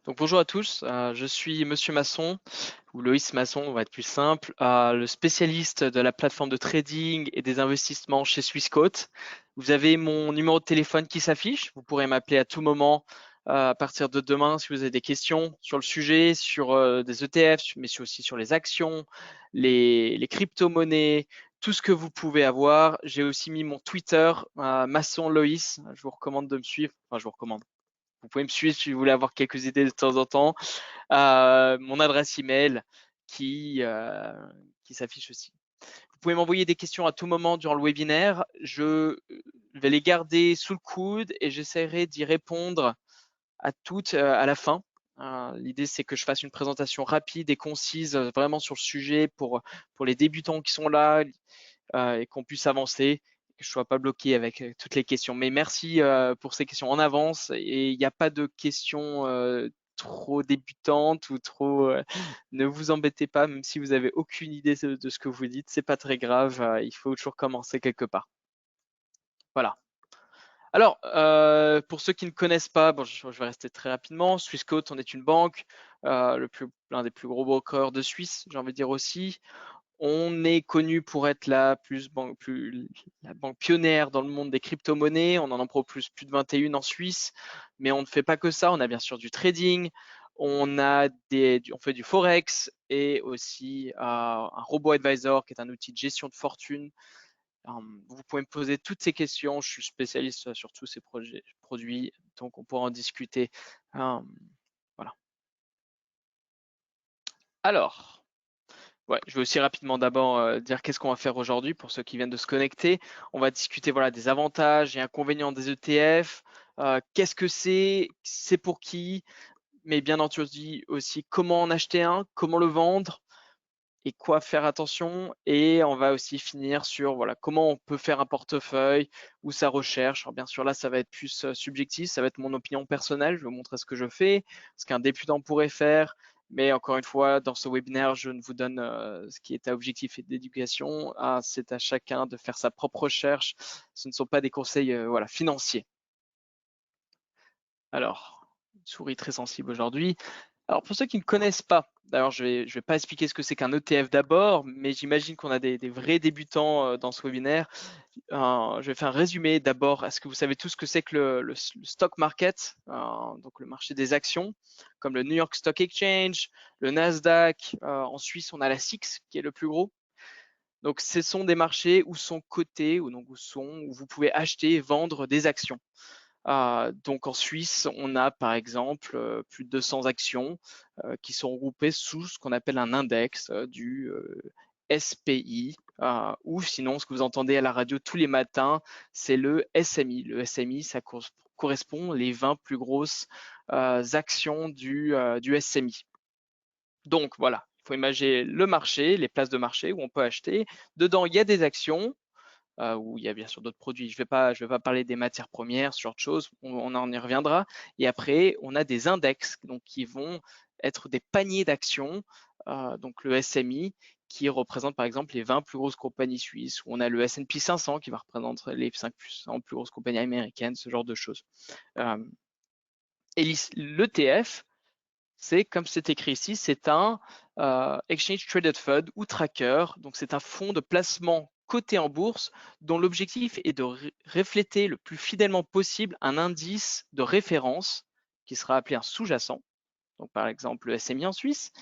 Donc bonjour à tous, je suis Monsieur Masson, ou Loïs Masson, on va être plus simple, le spécialiste de la plateforme de trading et des investissements chez Swissquote. Vous avez mon numéro de téléphone qui s'affiche, vous pourrez m'appeler à tout moment à partir de demain si vous avez des questions sur le sujet, sur des ETF, mais aussi sur les actions, les crypto-monnaies, tout ce que vous pouvez avoir. J'ai aussi mis mon Twitter, Masson Loïs, je vous recommande de me suivre, enfin je vous recommande. Vous pouvez me suivre si vous voulez avoir quelques idées de temps en temps. Mon adresse email qui, euh, qui s'affiche aussi. Vous pouvez m'envoyer des questions à tout moment durant le webinaire. Je vais les garder sous le coude et j'essaierai d'y répondre à toutes à la fin. L'idée, c'est que je fasse une présentation rapide et concise vraiment sur le sujet pour les débutants qui sont là et qu'on puisse avancer, que je ne sois pas bloqué avec toutes les questions. Mais merci pour ces questions en avance et il n'y a pas de questions trop débutantes ou trop. Ne vous embêtez pas, même si vous avez aucune idée de ce que vous dites, c'est pas très grave. Il faut toujours commencer quelque part. Voilà. Alors, pour ceux qui ne connaissent pas, bon, je vais rester très rapidement. Swissquote, on est une banque, l'un des plus gros brokers de Suisse, j'ai envie de dire aussi. On est connu pour être la banque pionnière dans le monde des crypto-monnaies. On en propose plus de 21 en Suisse, mais on ne fait pas que ça. On a bien sûr du trading, on fait du forex et aussi un robo-advisor qui est un outil de gestion de fortune. Vous pouvez me poser toutes ces questions. Je suis spécialiste sur tous ces produits, donc on pourra en discuter. Voilà. Alors. Ouais, je vais aussi rapidement d'abord dire qu'est-ce qu'on va faire aujourd'hui pour ceux qui viennent de se connecter. On va discuter voilà, des avantages et inconvénients des ETF. Qu'est-ce que c'est pour qui, mais bien entendu aussi comment en acheter un, comment le vendre et quoi faire attention. Et on va aussi finir sur voilà, comment on peut faire un portefeuille ou sa recherche. Alors bien sûr, là, ça va être plus subjectif, ça va être mon opinion personnelle. Je vais vous montrer ce que je fais, ce qu'un débutant pourrait faire. Mais encore une fois, dans ce webinaire, je ne vous donne ce qui est à objectif et d'éducation. C'est à chacun de faire sa propre recherche. Ce ne sont pas des conseils voilà, financiers. Alors, souris très sensible aujourd'hui. Alors pour ceux qui ne connaissent pas, d'ailleurs je vais pas expliquer ce que c'est qu'un ETF d'abord, mais j'imagine qu'on a des vrais débutants dans ce webinaire. Je vais faire un résumé d'abord. Est-ce que vous savez tout ce que c'est que le stock market, donc le marché des actions, comme le New York Stock Exchange, le Nasdaq. En Suisse, on a la SIX qui est le plus gros. Donc ce sont des marchés où sont cotés, où vous pouvez acheter et vendre des actions. Donc en Suisse, on a par exemple plus de 200 actions qui sont regroupées sous ce qu'on appelle un index du SPI, ou sinon ce que vous entendez à la radio tous les matins, c'est le SMI. Le SMI, ça correspond les 20 plus grosses actions du SMI. Donc voilà, il faut imaginer le marché, les places de marché où on peut acheter. Dedans, il y a des actions, où il y a bien sûr d'autres produits. Je vais pas parler des matières premières, ce genre de choses, on en y reviendra. Et après, on a des index donc, qui vont être des paniers d'actions, donc le SMI, qui représente par exemple les 20 plus grosses compagnies suisses, où on a le S&P 500 qui va représenter les 5 plus grosses compagnies américaines, ce genre de choses. Et l'ETF, c'est comme c'est écrit ici, c'est un Exchange Traded Fund ou tracker. Donc c'est un fonds de placement coté en bourse dont l'objectif est de refléter le plus fidèlement possible un indice de référence qui sera appelé un sous-jacent. Donc par exemple le SMI en Suisse.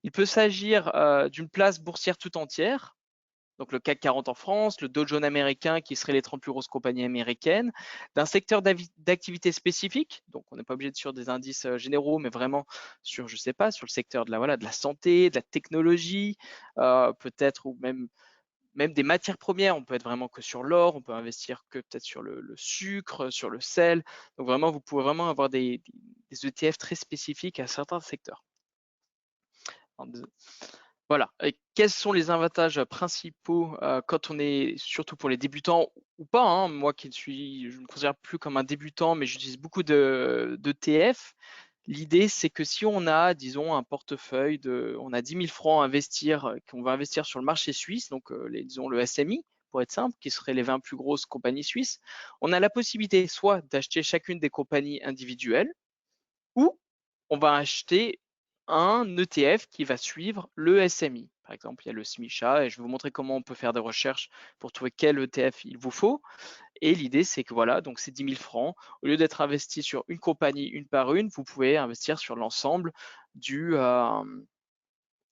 Il peut s'agir d'une place boursière tout entière, donc le CAC 40 en France, le Dow Jones américain qui serait les 30 plus grosses compagnies américaines, d'un secteur d'activité spécifique, donc on n'est pas obligé de sur des indices généraux, mais vraiment sur, je sais pas, sur le secteur de la santé, de la technologie, peut-être, ou même des matières premières, on peut être vraiment que sur l'or, on peut investir que peut-être sur le sucre, sur le sel, donc vraiment, vous pouvez vraiment avoir des ETF très spécifiques à certains secteurs. Voilà. Et quels sont les avantages principaux quand on est, surtout pour les débutants ou pas, hein, moi je me considère plus comme un débutant, mais j'utilise beaucoup d'ETF. L'idée, c'est que si on a, disons, un portefeuille on a 10 000 francs à investir, qu'on va investir sur le marché suisse, donc disons le SMI, pour être simple, qui seraient les 20 plus grosses compagnies suisses, on a la possibilité soit d'acheter chacune des compagnies individuelles, ou on va acheter un ETF qui va suivre le SMI. Par exemple, il y a le SMICHA et je vais vous montrer comment on peut faire des recherches pour trouver quel ETF il vous faut. Et l'idée, c'est que voilà, donc c'est 10 000 francs. Au lieu d'être investi sur une compagnie une par une, vous pouvez investir sur l'ensemble du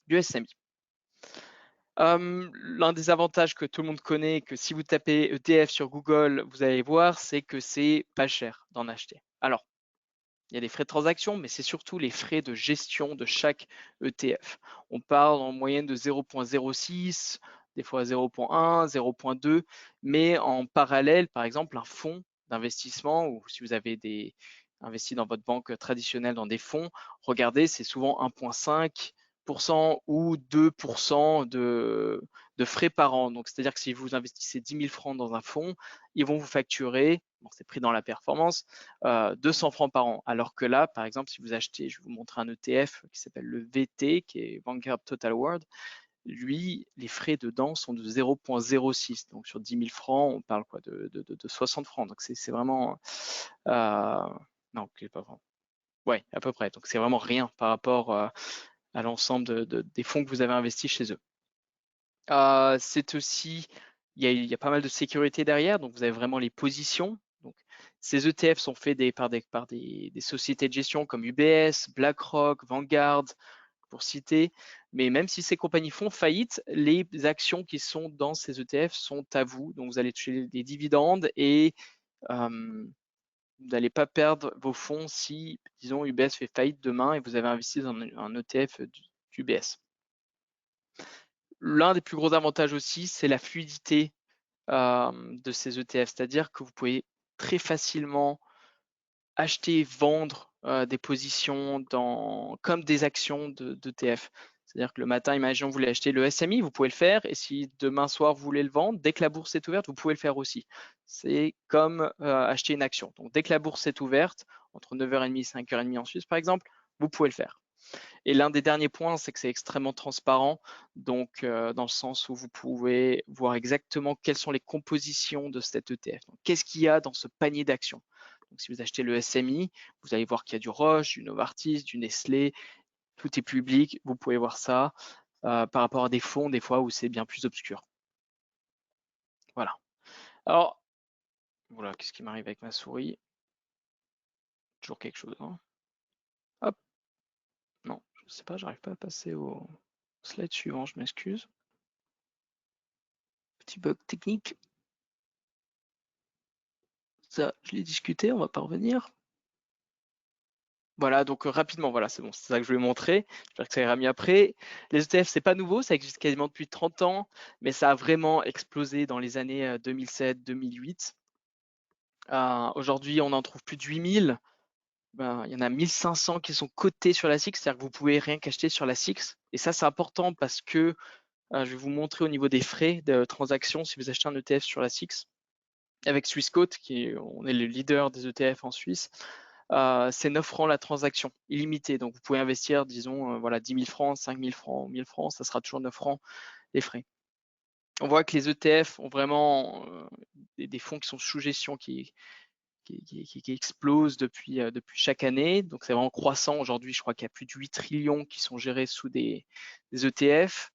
SMI. L'un des avantages que tout le monde connaît, que si vous tapez ETF sur Google, vous allez voir, c'est que c'est pas cher d'en acheter. Alors, il y a des frais de transaction, mais c'est surtout les frais de gestion de chaque ETF. On parle en moyenne de 0,06, des fois 0,1, 0,2, mais en parallèle, par exemple, un fonds d'investissement ou si vous avez investi dans votre banque traditionnelle dans des fonds, regardez, c'est souvent 1,5% ou 2% de frais par an. Donc, c'est-à-dire que si vous investissez 10 000 francs dans un fonds, ils vont vous facturer, bon, c'est pris dans la performance, 200 francs par an. Alors que là, par exemple, si vous achetez, je vais vous montrer un ETF qui s'appelle le VT, qui est Vanguard Total World, lui, les frais dedans sont de 0,06. Donc sur 10 000 francs, on parle quoi de 60 francs. Donc c'est vraiment... non, pas vraiment. Ouais, à peu près. Donc c'est vraiment rien par rapport à l'ensemble des fonds que vous avez investis chez eux. C'est aussi, il y a pas mal de sécurité derrière, donc vous avez vraiment les positions. Donc, ces ETF sont faits par des sociétés de gestion comme UBS, BlackRock, Vanguard, pour citer. Mais même si ces compagnies font faillite, les actions qui sont dans ces ETF sont à vous. Donc, vous allez toucher des dividendes et vous n'allez pas perdre vos fonds si, disons, UBS fait faillite demain et vous avez investi dans un ETF d'UBS. L'un des plus gros avantages aussi, c'est la fluidité de ces ETF, c'est-à-dire que vous pouvez très facilement acheter, vendre des positions comme des actions d'ETF. C'est-à-dire que le matin, imaginons que vous voulez acheter le SMI, vous pouvez le faire, et si demain soir vous voulez le vendre, dès que la bourse est ouverte, vous pouvez le faire aussi. C'est comme acheter une action. Donc dès que la bourse est ouverte, entre 9h30 et 5h30 en Suisse par exemple, vous pouvez le faire. Et l'un des derniers points, c'est que c'est extrêmement transparent, donc dans le sens où vous pouvez voir exactement quelles sont les compositions de cet ETF. Qu'est-ce qu'il y a dans ce panier d'actions? Donc, si vous achetez le SMI, vous allez voir qu'il y a du Roche, du Novartis, du Nestlé, tout est public, vous pouvez voir ça par rapport à des fonds, des fois où c'est bien plus obscur. Voilà. Alors, voilà, qu'est-ce qui m'arrive avec ma souris? Toujours quelque chose, hein. Hop, non, je ne sais pas, j'arrive pas à passer au slide suivant, je m'excuse. Petit bug technique. Ça, je l'ai discuté, on va pas revenir. Voilà, donc rapidement, voilà, c'est bon, c'est ça que je voulais montrer. J'espère que ça ira mieux après. Les ETF, c'est pas nouveau, ça existe quasiment depuis 30 ans, mais ça a vraiment explosé dans les années 2007-2008. Aujourd'hui, on en trouve plus de 8000. Ben, il y en a 1500 qui sont cotés sur la SIX, c'est-à-dire que vous pouvez rien qu'acheter sur la SIX. Et ça, c'est important parce que je vais vous montrer au niveau des frais de transaction si vous achetez un ETF sur la SIX. Avec Swissquote, on est le leader des ETF en Suisse, c'est 9 francs la transaction, illimitée. Donc vous pouvez investir, disons, voilà, 10 000 francs, 5 000 francs, 1 000 francs, ça sera toujours 9 francs les frais. On voit que les ETF ont vraiment des fonds qui sont sous gestion qui explosent depuis chaque année. Donc c'est vraiment croissant. Aujourd'hui, je crois qu'il y a plus de 8 trillions qui sont gérés sous des ETF.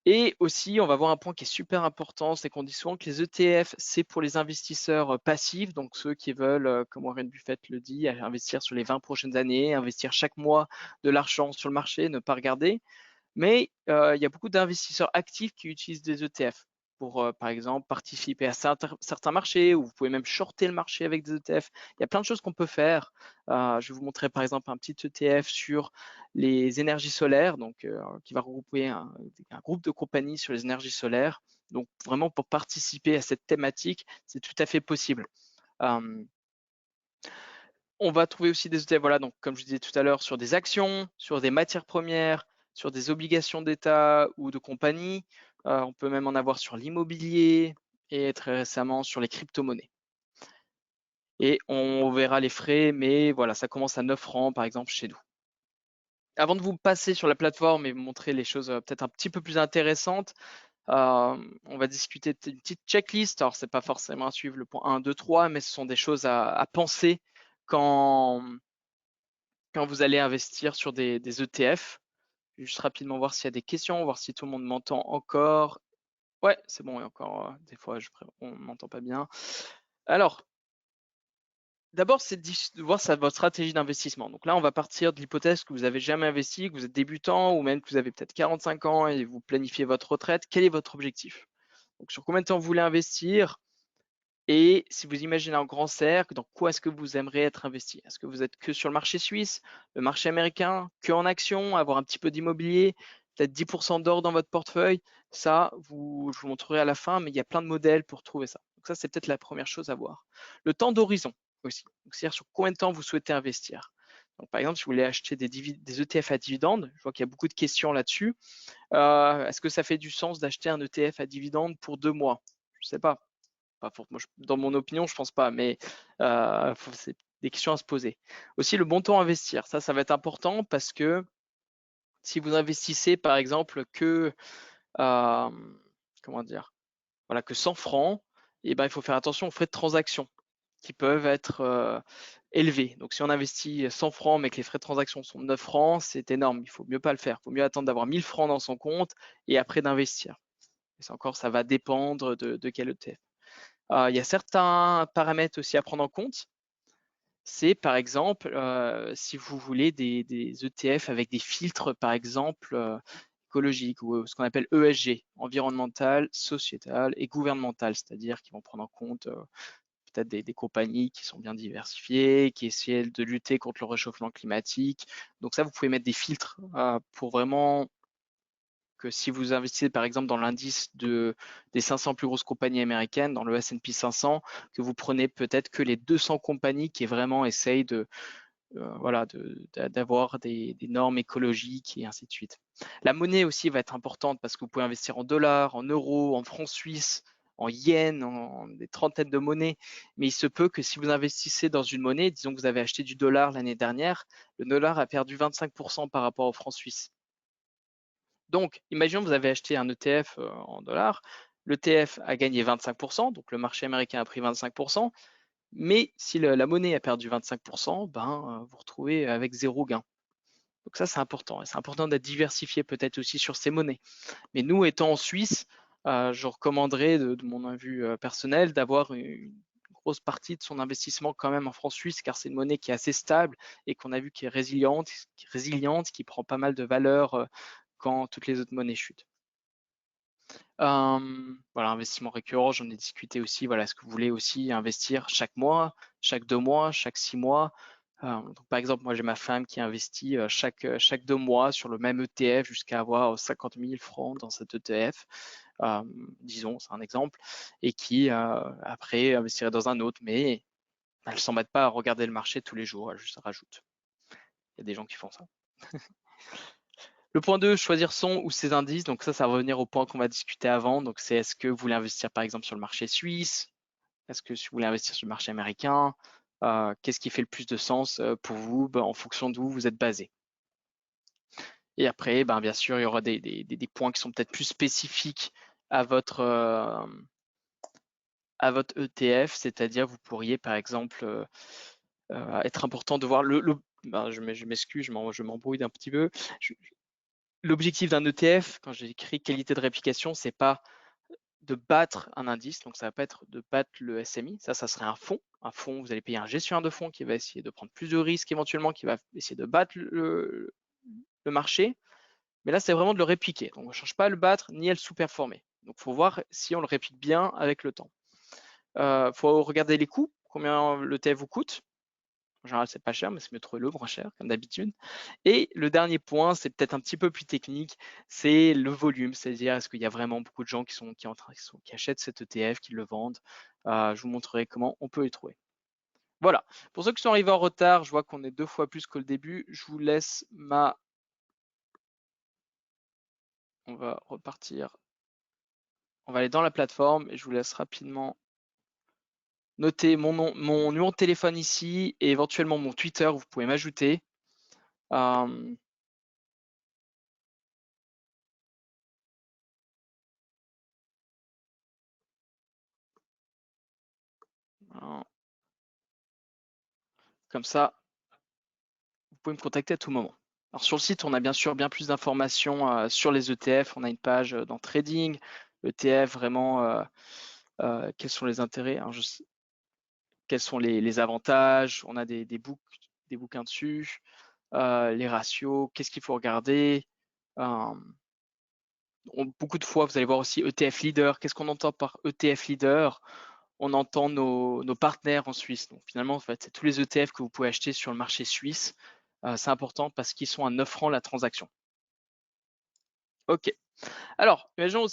Et aussi, on va voir un point qui est super important, c'est qu'on dit souvent que les ETF, c'est pour les investisseurs passifs, donc ceux qui veulent, comme Warren Buffett le dit, investir sur les 20 prochaines années, investir chaque mois de l'argent sur le marché, ne pas regarder. Mais il y a beaucoup d'investisseurs actifs qui utilisent des ETF pour, par exemple, participer à certains marchés, ou vous pouvez même shorter le marché avec des ETF. Il y a plein de choses qu'on peut faire. Je vais vous montrer par exemple un petit ETF sur les énergies solaires, donc qui va regrouper un groupe de compagnies sur les énergies solaires. Donc vraiment pour participer à cette thématique, c'est tout à fait possible. On va trouver aussi des ETF, voilà, donc comme je disais tout à l'heure, sur des actions, sur des matières premières, sur des obligations d'État ou de compagnie. On peut même en avoir sur l'immobilier et très récemment sur les crypto-monnaies. Et on verra les frais, mais voilà, ça commence à 9 francs par exemple chez nous. Avant de vous passer sur la plateforme et vous montrer les choses peut-être un petit peu plus intéressantes, on va discuter une petite checklist. Alors, c'est pas forcément à suivre le point 1, 2, 3, mais ce sont des choses à penser quand quand vous allez investir sur des ETF. Juste rapidement voir s'il y a des questions, voir si tout le monde m'entend encore. Ouais, c'est bon, et encore des fois on m'entend pas bien. Alors, d'abord, c'est de voir votre stratégie d'investissement. Donc là, on va partir de l'hypothèse que vous avez jamais investi, que vous êtes débutant ou même que vous avez peut-être 45 ans et vous planifiez votre retraite. Quel est votre objectif? Donc sur combien de temps vous voulez investir? Et si vous imaginez un grand cercle, dans quoi est-ce que vous aimeriez être investi? Est-ce que vous êtes que sur le marché suisse, le marché américain, que en actions, avoir un petit peu d'immobilier, peut-être 10% d'or dans votre portefeuille? Ça, je vous montrerai à la fin, mais il y a plein de modèles pour trouver ça. Donc ça, c'est peut-être la première chose à voir. Le temps d'horizon aussi. C'est-à-dire sur combien de temps vous souhaitez investir. Donc, par exemple, si vous voulez acheter des ETF à dividendes, je vois qu'il y a beaucoup de questions là-dessus. Est-ce que ça fait du sens d'acheter un ETF à dividendes pour 2 mois? Je ne sais pas. Moi, dans mon opinion, je pense pas, mais c'est des questions à se poser. Aussi, le bon temps à investir, ça va être important parce que si vous investissez, par exemple, que euh, comment dire, voilà, que 100 francs, et ben, il faut faire attention aux frais de transaction qui peuvent être élevés. Donc, si on investit 100 francs, mais que les frais de transaction sont 9 francs, c'est énorme. Il faut mieux pas le faire. Il faut mieux attendre d'avoir 1000 francs dans son compte et après d'investir. Et c'est encore, ça va dépendre de quel ETF. Il y a certains paramètres aussi à prendre en compte. C'est par exemple, si vous voulez des ETF avec des filtres, par exemple, écologiques ou ce qu'on appelle ESG, environnemental, sociétal et gouvernemental, c'est-à-dire qu'ils vont prendre en compte peut-être des compagnies qui sont bien diversifiées, qui essaient de lutter contre le réchauffement climatique. Donc ça, vous pouvez mettre des filtres pour vraiment que si vous investissez par exemple dans l'indice des 500 plus grosses compagnies américaines, dans le S&P 500, que vous prenez peut-être que les 200 compagnies qui vraiment essayent voilà, d'avoir des normes écologiques et ainsi de suite. La monnaie aussi va être importante parce que vous pouvez investir en dollars, en euros, en francs suisses, en yens, en des trentaines de monnaies. Mais il se peut que si vous investissez dans une monnaie, disons que vous avez acheté du dollar l'année dernière, le dollar a perdu 25% par rapport au franc suisse. Donc, imaginons que vous avez acheté un ETF en dollars, l'ETF a gagné 25%, donc le marché américain a pris 25%, mais si la monnaie a perdu 25%, ben, vous retrouvez avec zéro gain. Donc ça, c'est important. Et c'est important d'être diversifié peut-être aussi sur ces monnaies. Mais nous, étant en Suisse, je recommanderais, de mon point de vue personnel, d'avoir une grosse partie de son investissement quand même en francs suisses, car c'est une monnaie qui est assez stable et qu'on a vu qui est résiliente, qui prend pas mal de valeur quand toutes les autres monnaies chutent. Voilà, investissement récurrent, j'en ai discuté aussi. Voilà, est-ce que vous voulez aussi investir chaque mois, chaque 2 mois, chaque 6 mois? Donc, par exemple, moi j'ai ma femme qui investit chaque 2 mois sur le même ETF jusqu'à avoir 50 000 francs dans cet ETF, disons, c'est un exemple, et qui après investirait dans un autre, mais elle ne s'embête pas à regarder le marché tous les jours, elle juste rajoute. Il y a des gens qui font ça. Le point 2, choisir son ou ses indices. Donc ça va revenir au point qu'on va discuter avant. Donc c'est est-ce que vous voulez investir par exemple sur le marché suisse? Est-ce que vous voulez investir sur le marché américain? Qu'est-ce qui fait le plus de sens pour vous en fonction d'où vous êtes basé? Et après, ben, bien sûr, il y aura des points qui sont peut-être plus spécifiques à votre ETF, c'est-à-dire vous pourriez par exemple être important de voir ben, je m'excuse, je m'embrouille d'un petit peu. L'objectif d'un ETF, quand j'ai écrit qualité de réplication, c'est pas de battre un indice, donc ça va pas être de battre le SMI, ça serait un fonds. Un fonds, vous allez payer un gestionnaire de fonds qui va essayer de prendre plus de risques éventuellement, qui va essayer de battre le marché. Mais là, c'est vraiment de le répliquer. Donc on ne cherche pas à le battre ni à le sous-performer. Donc il faut voir si on le réplique bien avec le temps. Il faut regarder les coûts, combien l'ETF vous coûte. En général, c'est pas cher, mais c'est mieux de trouver le moins cher, comme d'habitude. Et le dernier point, c'est peut-être un petit peu plus technique, c'est le volume, c'est-à-dire est-ce qu'il y a vraiment beaucoup de gens qui achètent cet ETF, qui le vendent. Je vous montrerai comment on peut les trouver. Voilà. Pour ceux qui sont arrivés en retard, je vois qu'on est 2 fois plus que le début. Je vous laisse On va repartir. On va aller dans la plateforme et je vous laisse rapidement noter mon nom, mon numéro de téléphone ici et éventuellement mon Twitter. Vous pouvez m'ajouter. Euh, Comme ça, vous pouvez pouvez me contacter à tout moment. Alors sur le site, on a bien sûr bien plus d'informations sur les ETF. On a une page dans Trading, ETF, vraiment, quels sont les intérêts, hein, quels sont les avantages. On a des bouquins dessus, les ratios, qu'est-ce qu'il faut regarder. Beaucoup de fois, vous allez voir aussi ETF Leader. Qu'est-ce qu'on entend par ETF Leader? On entend nos partenaires en Suisse. Donc finalement, en fait, c'est tous les ETF que vous pouvez acheter sur le marché suisse. C'est important parce qu'ils sont à 9 francs la transaction. OK. Alors, imaginons,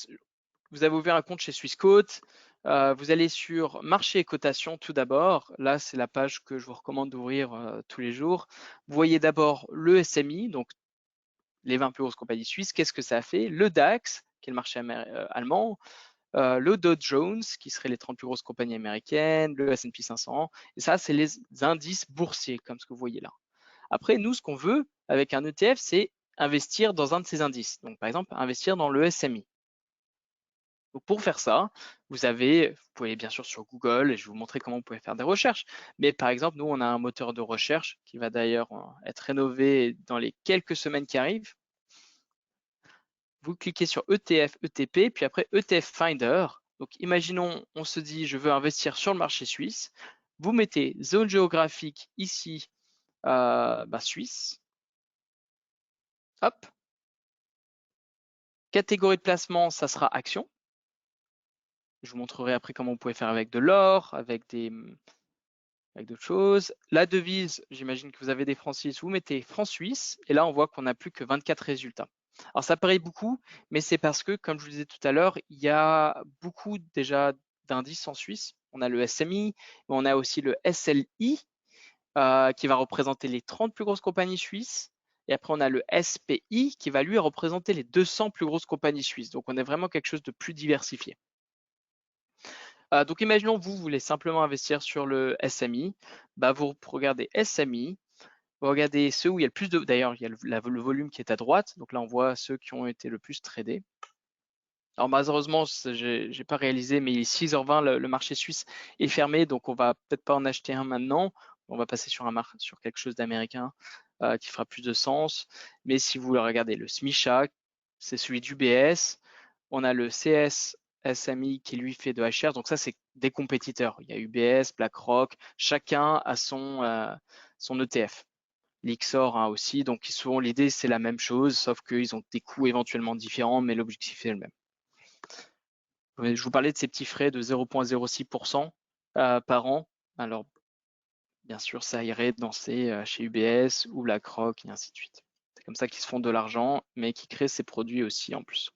vous avez ouvert un compte chez Swissquote. Vous allez sur marché et cotation tout d'abord. Là, c'est la page que je vous recommande d'ouvrir tous les jours. Vous voyez d'abord le SMI, donc les 20 plus grosses compagnies suisses. Qu'est-ce que ça a fait? Le DAX, qui est le marché allemand. Le Dow Jones, qui serait les 30 plus grosses compagnies américaines, le S&P 500. Et ça, c'est les indices boursiers, comme ce que vous voyez là. Après, nous, ce qu'on veut avec un ETF, c'est investir dans un de ces indices. Donc, par exemple, investir dans le SMI. Donc, pour faire ça, vous pouvez bien sûr sur Google, et je vais vous montrer comment vous pouvez faire des recherches. Mais par exemple, nous, on a un moteur de recherche qui va d'ailleurs être rénové dans les quelques semaines qui arrivent. Vous cliquez sur ETF, ETP, puis après ETF Finder. Donc, imaginons, on se dit, je veux investir sur le marché suisse. Vous mettez zone géographique ici, Suisse. Hop. Catégorie de placement, ça sera action. Je vous montrerai après comment vous pouvez faire avec de l'or, avec d'autres choses. La devise, j'imagine que vous avez des francs suisses, vous mettez francs suisses, et là, on voit qu'on n'a plus que 24 résultats. Alors, ça paraît beaucoup, mais c'est parce que, comme je vous disais tout à l'heure, il y a beaucoup déjà d'indices en Suisse. On a le SMI, mais on a aussi le SLI, qui va représenter les 30 plus grosses compagnies suisses. Et après, on a le SPI, qui va lui représenter les 200 plus grosses compagnies suisses. Donc, on est vraiment quelque chose de plus diversifié. Donc, imaginons, vous voulez simplement investir sur le SMI. Vous regardez SMI. Vous regardez ceux où il y a le plus de... D'ailleurs, il y a le volume qui est à droite. Donc là, on voit ceux qui ont été le plus tradés. Alors malheureusement, je n'ai pas réalisé, mais il est 6h20, le marché suisse est fermé. Donc on va peut-être pas en acheter un maintenant. On va passer sur quelque chose d'américain qui fera plus de sens. Mais si vous regardez le SMICHA, c'est celui d'UBS. On a le CS SMI qui lui fait de HR. Donc ça, c'est des compétiteurs. Il y a UBS, BlackRock. Chacun a son ETF. L'Ixor aussi. Donc souvent, l'idée, c'est la même chose, sauf qu'ils ont des coûts éventuellement différents, mais l'objectif est le même. Je vous parlais de ces petits frais de 0,06% par an. Alors, bien sûr, ça irait danser chez UBS ou BlackRock et ainsi de suite. C'est comme ça qu'ils se font de l'argent, mais qui créent ces produits aussi en plus.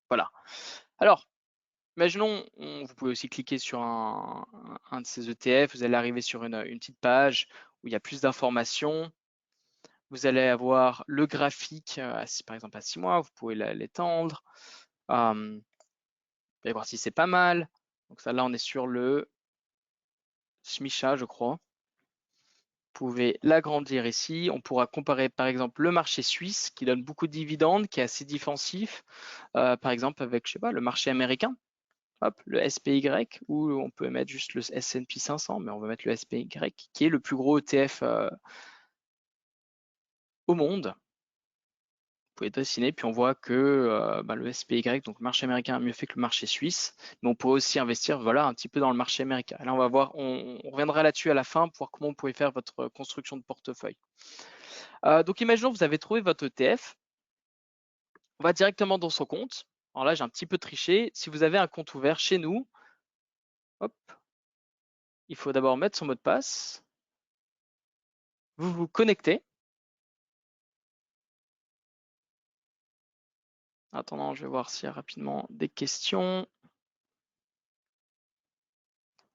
Voilà. Alors, imaginons, vous pouvez aussi cliquer sur un de ces ETF. Vous allez arriver sur une petite page où il y a plus d'informations. Vous allez avoir le graphique, par exemple à 6 mois, vous pouvez l'étendre. Vous allez voir si c'est pas mal. Donc ça, là, on est sur le SMICHA, je crois. Vous pouvez l'agrandir ici. On pourra comparer par exemple le marché suisse qui donne beaucoup de dividendes, qui est assez défensif, par exemple avec, je sais pas, le marché américain. Hop, le SPY, ou on peut mettre juste le S&P 500, mais on va mettre le SPY, qui est le plus gros ETF au monde. Vous pouvez dessiner, puis on voit que le SPY, donc le marché américain, a mieux fait que le marché suisse, mais on peut aussi investir un petit peu dans le marché américain. Là, on va voir, on reviendra là-dessus à la fin pour voir comment vous pouvez faire votre construction de portefeuille. Donc, imaginons que vous avez trouvé votre ETF. On va directement dans son compte. Alors là, j'ai un petit peu triché. Si vous avez un compte ouvert chez nous, hop, il faut d'abord mettre son mot de passe. Vous vous connectez. Attendant, je vais voir s'il y a rapidement des questions.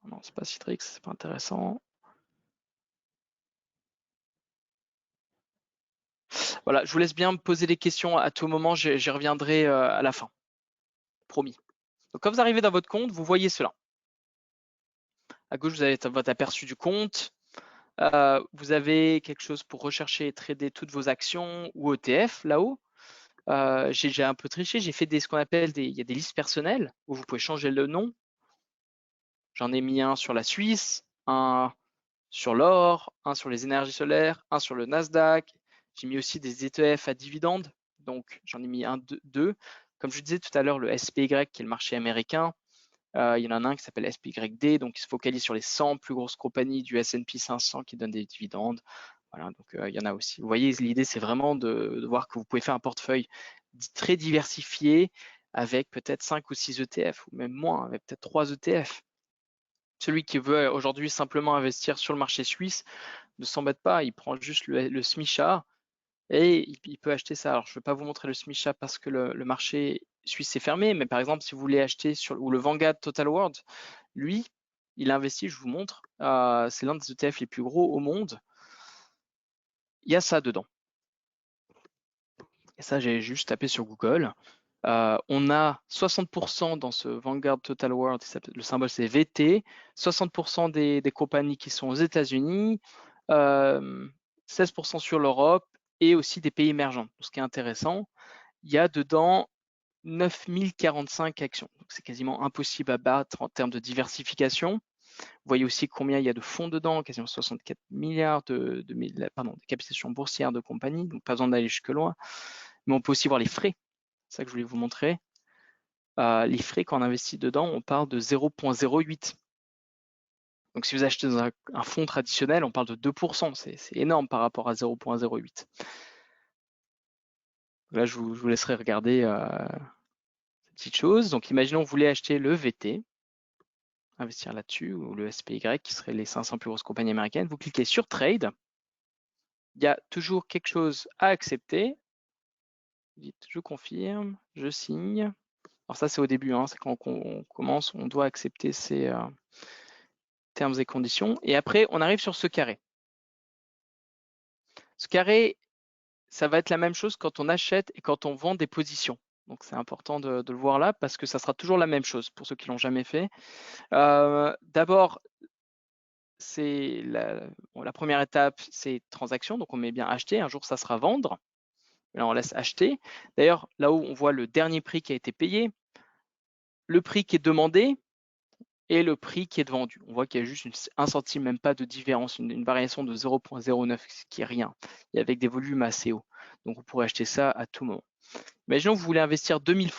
Non, c'est pas Citrix, c'est pas intéressant. Voilà, je vous laisse bien me poser des questions à tout moment, j'y reviendrai à la fin, promis. Donc quand vous arrivez dans votre compte, vous voyez cela. À gauche, vous avez votre aperçu du compte. Vous avez quelque chose pour rechercher et trader toutes vos actions ou ETF là-haut. J'ai un peu triché, j'ai fait ce qu'on appelle il y a des listes personnelles où vous pouvez changer le nom. J'en ai mis un sur la Suisse, un sur l'or, un sur les énergies solaires, un sur le Nasdaq. J'ai mis aussi des ETF à dividendes, donc j'en ai mis deux. Comme je disais tout à l'heure, le SPY qui est le marché américain, il y en a un qui s'appelle SPYD, donc il se focalise sur les 100 plus grosses compagnies du S&P 500 qui donnent des dividendes. Voilà, donc il y en a aussi. Vous voyez, l'idée c'est vraiment de voir que vous pouvez faire un portefeuille très diversifié avec peut-être 5 ou 6 ETF, ou même moins, avec peut-être 3 ETF. Celui qui veut aujourd'hui simplement investir sur le marché suisse ne s'embête pas, il prend juste le SMICHA et il peut acheter ça. Alors je ne vais pas vous montrer le SMICHA parce que le marché suisse est fermé, mais par exemple si vous voulez acheter ou le Vanguard Total World, lui, il investit, je vous montre, c'est l'un des ETF les plus gros au monde. Il y a ça dedans. Et ça, j'ai juste tapé sur Google. On a 60% dans ce Vanguard Total World, le symbole c'est VT, 60% des compagnies qui sont aux États-Unis, 16% sur l'Europe et aussi des pays émergents. Ce qui est intéressant, il y a dedans 9045 actions. C'est quasiment impossible à battre en termes de diversification. Vous voyez aussi combien il y a de fonds dedans, quasiment 64 milliards de capitalisations boursières de compagnies, donc pas besoin d'aller jusque loin. Mais on peut aussi voir les frais, c'est ça que je voulais vous montrer. Les frais quand on investit dedans, on parle de 0,08. Donc si vous achetez dans un fonds traditionnel, on parle de 2%. C'est énorme par rapport à 0,08. Là, je vous laisserai regarder cette petite chose. Donc imaginons que vous voulez acheter le VT, investir là-dessus, ou le SPY, qui serait les 500 plus grosses compagnies américaines. Vous cliquez sur Trade. Il y a toujours quelque chose à accepter. Vous dites je confirme, je signe. Alors ça, c'est au début, c'est quand on commence, on doit accepter ces termes et conditions. Et après, on arrive sur ce carré. Ce carré, ça va être la même chose quand on achète et quand on vend des positions. Donc c'est important de le voir là parce que ça sera toujours la même chose pour ceux qui l'ont jamais fait. D'abord, c'est la première étape, c'est transaction. Donc on met bien acheter. Un jour, ça sera vendre. Là, on laisse acheter. D'ailleurs, là où on voit le dernier prix qui a été payé, le prix qui est demandé et le prix qui est vendu. On voit qu'il y a juste 1 centime, même pas de différence, une variation de 0,09, ce qui est rien, et avec des volumes assez hauts. Donc vous pourrez acheter ça à tout moment. Imaginons que vous voulez investir 2000,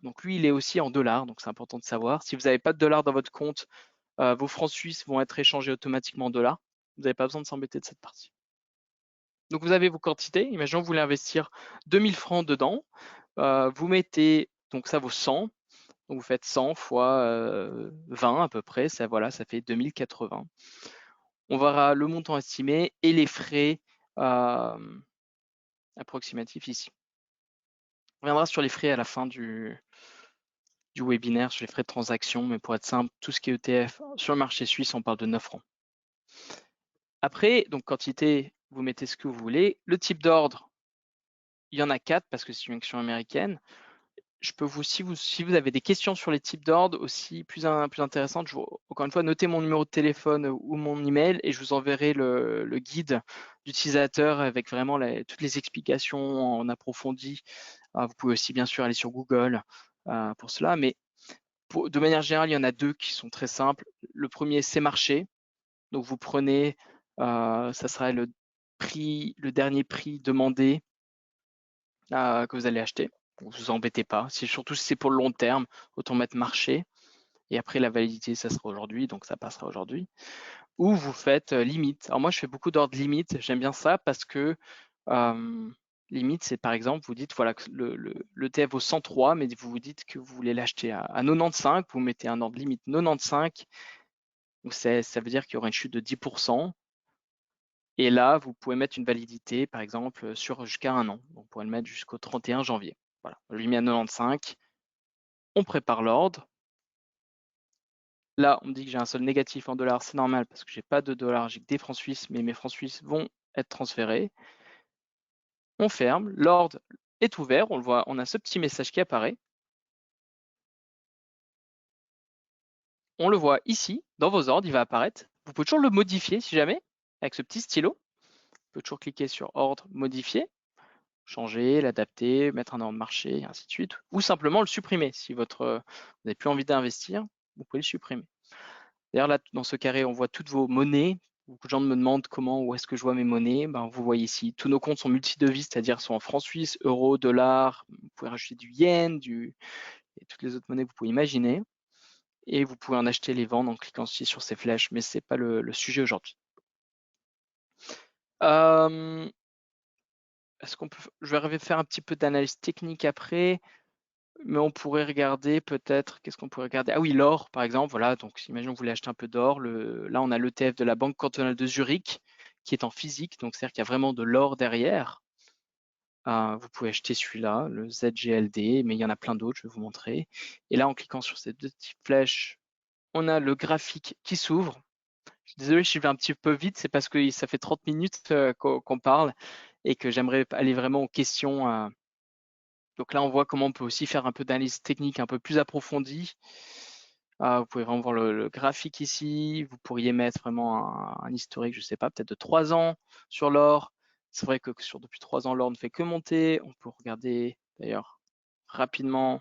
donc lui il est aussi en dollars, donc c'est important de savoir. Si vous n'avez pas de dollars dans votre compte, vos francs suisses vont être échangés automatiquement en dollars. Vous n'avez pas besoin de s'embêter de cette partie. Donc vous avez vos quantités. Imaginons que vous voulez investir 2000 francs dedans. Vous mettez, donc ça vaut 100. Donc vous faites 100 fois 20 à peu près, ça, voilà, ça fait 2080. On verra le montant estimé et les frais approximatifs ici. On reviendra sur les frais à la fin du webinaire, sur les frais de transaction, mais pour être simple, tout ce qui est ETF sur le marché suisse, on parle de 9 francs. Après, donc quantité, vous mettez ce que vous voulez. Le type d'ordre, il y en a 4 parce que c'est une action américaine. Je peux si vous avez des questions sur les types d'ordre aussi plus intéressantes, encore une fois, notez mon numéro de téléphone ou mon email et je vous enverrai le guide d'utilisateur avec vraiment toutes les explications en approfondi. Vous pouvez aussi bien sûr aller sur Google pour cela, mais de manière générale, il y en a 2 qui sont très simples. Le premier, c'est marché. Donc vous prenez, ça sera le dernier prix demandé que vous allez acheter. Vous vous embêtez pas. Surtout si c'est pour le long terme, autant mettre marché. Et après la validité, ça sera aujourd'hui, donc ça passera aujourd'hui. Ou vous faites limite. Alors moi, je fais beaucoup d'ordres limite. J'aime bien ça parce que limite, c'est par exemple, vous dites voilà le TF vaut 103, mais vous vous dites que vous voulez l'acheter à 95, vous mettez un ordre limite 95. Donc ça veut dire qu'il y aura une chute de 10%. Et là, vous pouvez mettre une validité, par exemple, sur jusqu'à 1 an. On pourrait le mettre jusqu'au 31 janvier. Voilà, on lui met à 95. On prépare l'ordre. Là, on me dit que j'ai un solde négatif en dollars, c'est normal parce que j'ai pas de dollars, j'ai que des francs suisses, mais mes francs suisses vont être transférés. On ferme, l'ordre est ouvert, on le voit, on a ce petit message qui apparaît. On le voit ici, dans vos ordres, il va apparaître. Vous pouvez toujours le modifier si jamais, avec ce petit stylo. Vous pouvez toujours cliquer sur ordre, modifier, changer, l'adapter, mettre un ordre marché, et ainsi de suite. Ou simplement le supprimer. Si vous n'avez plus envie d'investir, vous pouvez le supprimer. D'ailleurs, là, dans ce carré, on voit toutes vos monnaies, Beaucoup de gens me demandent où est-ce que je vois mes monnaies. Ben, vous voyez ici, tous nos comptes sont multi-devises, c'est-à-dire sont en francs suisses, euros, dollars. Vous pouvez rajouter du yen, et toutes les autres monnaies que vous pouvez imaginer. Et vous pouvez en acheter les vendre en cliquant aussi sur ces flèches, mais c'est pas le sujet aujourd'hui. Est-ce qu'on peut, je vais faire un petit peu d'analyse technique après, mais on pourrait regarder peut-être, qu'est-ce qu'on pourrait regarder? Ah oui, l'or, par exemple, voilà, donc imaginons que vous voulez acheter un peu d'or. Là, on a l'ETF de la Banque cantonale de Zurich, qui est en physique, donc c'est-à-dire qu'il y a vraiment de l'or derrière. Vous pouvez acheter celui-là, le ZGLD, mais il y en a plein d'autres, je vais vous montrer. Et là, en cliquant sur ces deux petites flèches, on a le graphique qui s'ouvre. Je suis désolé, je suis un petit peu vite, c'est parce que ça fait 30 minutes qu'on parle et que j'aimerais aller vraiment aux questions. Donc là, on voit comment on peut aussi faire un peu d'analyse technique un peu plus approfondie. Vous pouvez vraiment voir le graphique ici. Vous pourriez mettre vraiment un historique, je ne sais pas, peut-être de 3 ans sur l'or. C'est vrai que depuis 3 ans, l'or ne fait que monter. On peut regarder d'ailleurs rapidement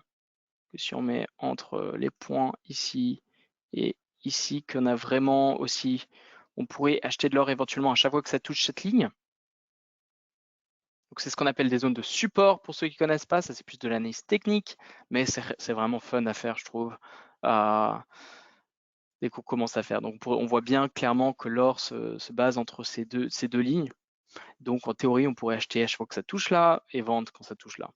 que si on met entre les points ici et ici, qu'on a vraiment aussi, on pourrait acheter de l'or éventuellement à chaque fois que ça touche cette ligne. Donc c'est ce qu'on appelle des zones de support pour ceux qui ne connaissent pas. Ça, c'est plus de l'analyse technique, mais c'est vraiment fun à faire, je trouve, dès qu'on commence à faire. Donc on voit bien clairement que l'or se base entre ces deux lignes. Donc en théorie, on pourrait acheter à chaque fois que ça touche là et vendre quand ça touche là.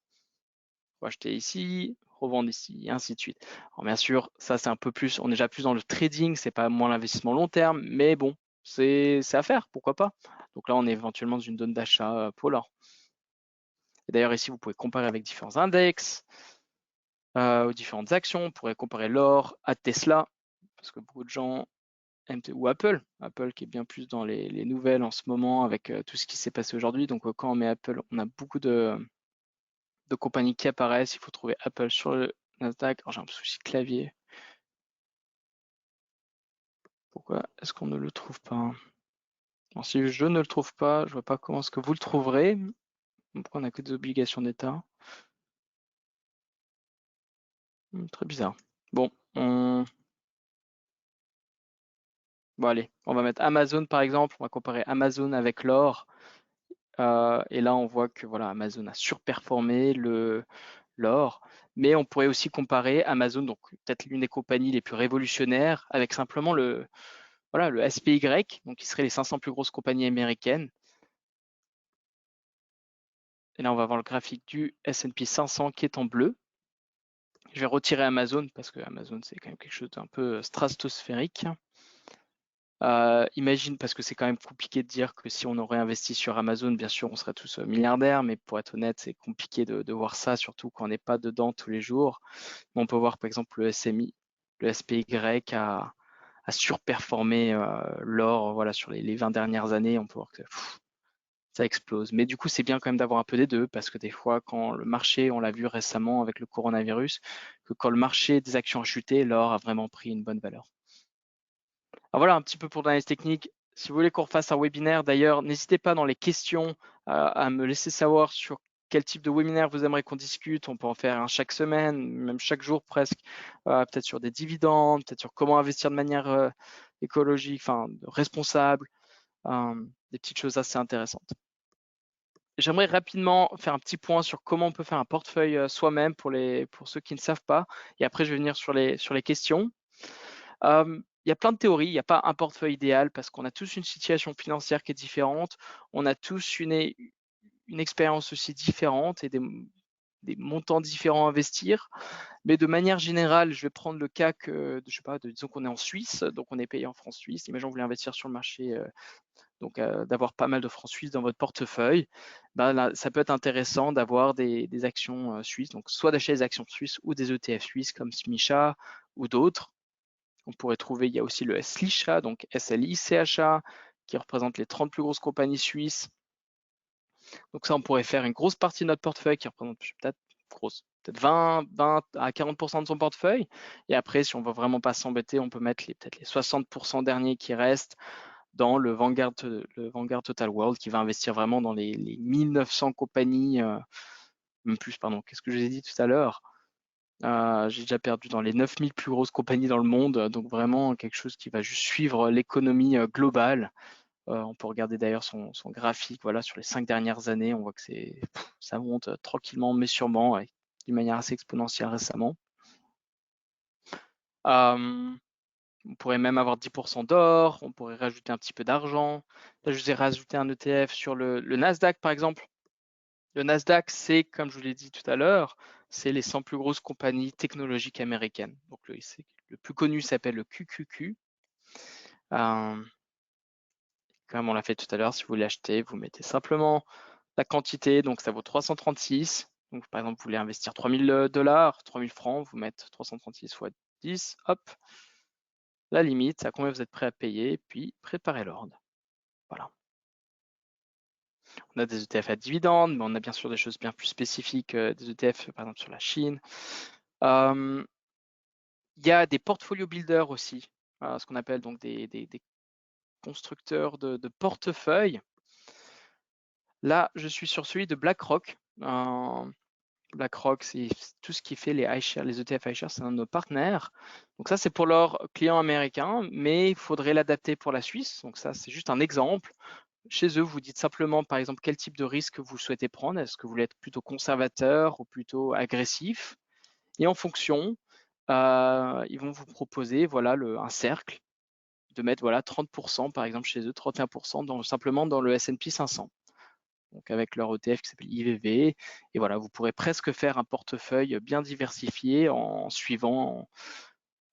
On va acheter ici, revendre ici, et ainsi de suite. Alors bien sûr, ça c'est un peu plus, on est déjà plus dans le trading, c'est pas moins l'investissement long terme, mais bon, c'est à faire, pourquoi pas. Donc là, on est éventuellement dans une zone d'achat pour l'or. Et d'ailleurs, ici, vous pouvez comparer avec différents index, aux différentes actions. On pourrait comparer l'or à Tesla, parce que beaucoup de gens aiment, ou Apple. Apple qui est bien plus dans les nouvelles en ce moment avec tout ce qui s'est passé aujourd'hui. Donc quand on met Apple, on a beaucoup de compagnies qui apparaissent. Il faut trouver Apple sur le Nasdaq. Alors j'ai un souci de clavier. Pourquoi est-ce qu'on ne le trouve pas? Alors, si je ne le trouve pas, je vois pas comment est-ce que vous le trouverez. Pourquoi on n'a que des obligations d'État? Très bizarre. Bon, bon, allez, on va mettre Amazon par exemple. On va comparer Amazon avec l'or. Et là, on voit que voilà, Amazon a surperformé l'or. Mais on pourrait aussi comparer Amazon, donc peut-être l'une des compagnies les plus révolutionnaires, avec simplement voilà, le SPY, donc qui serait les 500 plus grosses compagnies américaines. Et là, on va voir le graphique du S&P 500 qui est en bleu. Je vais retirer Amazon parce que Amazon, c'est quand même quelque chose d'un peu stratosphérique. Imagine, parce que c'est quand même compliqué de dire que si on aurait investi sur Amazon, bien sûr, on serait tous milliardaires, mais pour être honnête, c'est compliqué de voir ça, surtout quand on n'est pas dedans tous les jours. On peut voir par exemple le SMI, le SPY a surperformé l'or voilà, sur les 20 dernières années. On peut voir que ça explose. Mais du coup, c'est bien quand même d'avoir un peu des deux, parce que des fois, quand le marché, on l'a vu récemment avec le coronavirus, que quand le marché des actions a chuté, l'or a vraiment pris une bonne valeur. Alors voilà un petit peu pour l'analyse technique. Si vous voulez qu'on refasse un webinaire, d'ailleurs, n'hésitez pas dans les questions à me laisser savoir sur quel type de webinaire vous aimeriez qu'on discute. On peut en faire un chaque semaine, même chaque jour presque, peut-être sur des dividendes, peut-être sur comment investir de manière écologique, enfin responsable, des petites choses assez intéressantes. J'aimerais rapidement faire un petit point sur comment on peut faire un portefeuille soi-même pour ceux qui ne savent pas. Et après, je vais venir sur les questions. Il y a plein de théories, il n'y a pas un portefeuille idéal parce qu'on a tous une situation financière qui est différente, on a tous une expérience aussi différente et des montants différents à investir. Mais de manière générale, je vais prendre le cas que, je sais pas, disons qu'on est en Suisse, donc on est payé en francs suisses. Imaginons que vous voulez investir sur le marché, donc d'avoir pas mal de francs suisses dans votre portefeuille. Ben là, ça peut être intéressant d'avoir des actions suisses, donc soit d'acheter des actions suisses ou des ETF suisses comme SMICHA ou d'autres. On pourrait trouver, il y a aussi le SLICHA, donc SLICHA, qui représente les 30 plus grosses compagnies suisses. Donc ça, on pourrait faire une grosse partie de notre portefeuille qui représente peut-être 20 à 40% de son portefeuille. Et après, si on ne veut vraiment pas s'embêter, on peut mettre peut-être les 60% derniers qui restent dans le Vanguard Total World qui va investir vraiment dans les 1900 compagnies, même plus, pardon, qu'est-ce que je vous ai dit tout à l'heure? J'ai déjà perdu dans les 9000 plus grosses compagnies dans le monde, donc vraiment quelque chose qui va juste suivre l'économie globale. On peut regarder d'ailleurs son graphique, voilà, sur les 5 dernières années, on voit que ça monte tranquillement mais sûrement, d'une manière assez exponentielle récemment. On pourrait même avoir 10% d'or, on pourrait rajouter un petit peu d'argent. Là, je vous ai rajouté un ETF sur le Nasdaq, par exemple. Le Nasdaq, c'est, comme je vous l'ai dit tout à l'heure, c'est les 100 plus grosses compagnies technologiques américaines. Donc, le plus connu s'appelle le QQQ. Comme on l'a fait tout à l'heure, si vous voulez acheter, vous mettez simplement la quantité, donc ça vaut 336. Donc, par exemple, vous voulez investir 3000 $, 3000 francs, vous mettez 336 fois 10, hop, la limite, à combien vous êtes prêt à payer, puis préparez l'ordre. Voilà. On a des ETF à dividendes, mais on a bien sûr des choses bien plus spécifiques, des ETF par exemple sur la Chine. Il y a des portfolio builders aussi, ce qu'on appelle donc des constructeurs de portefeuilles. Là, je suis sur celui de BlackRock. BlackRock, c'est tout ce qui fait les iShares, les ETF iShares, c'est un de nos partenaires. Donc ça, c'est pour leurs clients américains, mais il faudrait l'adapter pour la Suisse. Donc ça, c'est juste un exemple. Chez eux, vous dites simplement, par exemple, quel type de risque vous souhaitez prendre. Est-ce que vous voulez être plutôt conservateur ou plutôt agressif? Et en fonction, ils vont vous proposer voilà, un cercle de mettre voilà, 30% par exemple chez eux, 31% simplement dans le S&P 500. Donc avec leur ETF qui s'appelle IVV. Et voilà, vous pourrez presque faire un portefeuille bien diversifié en suivant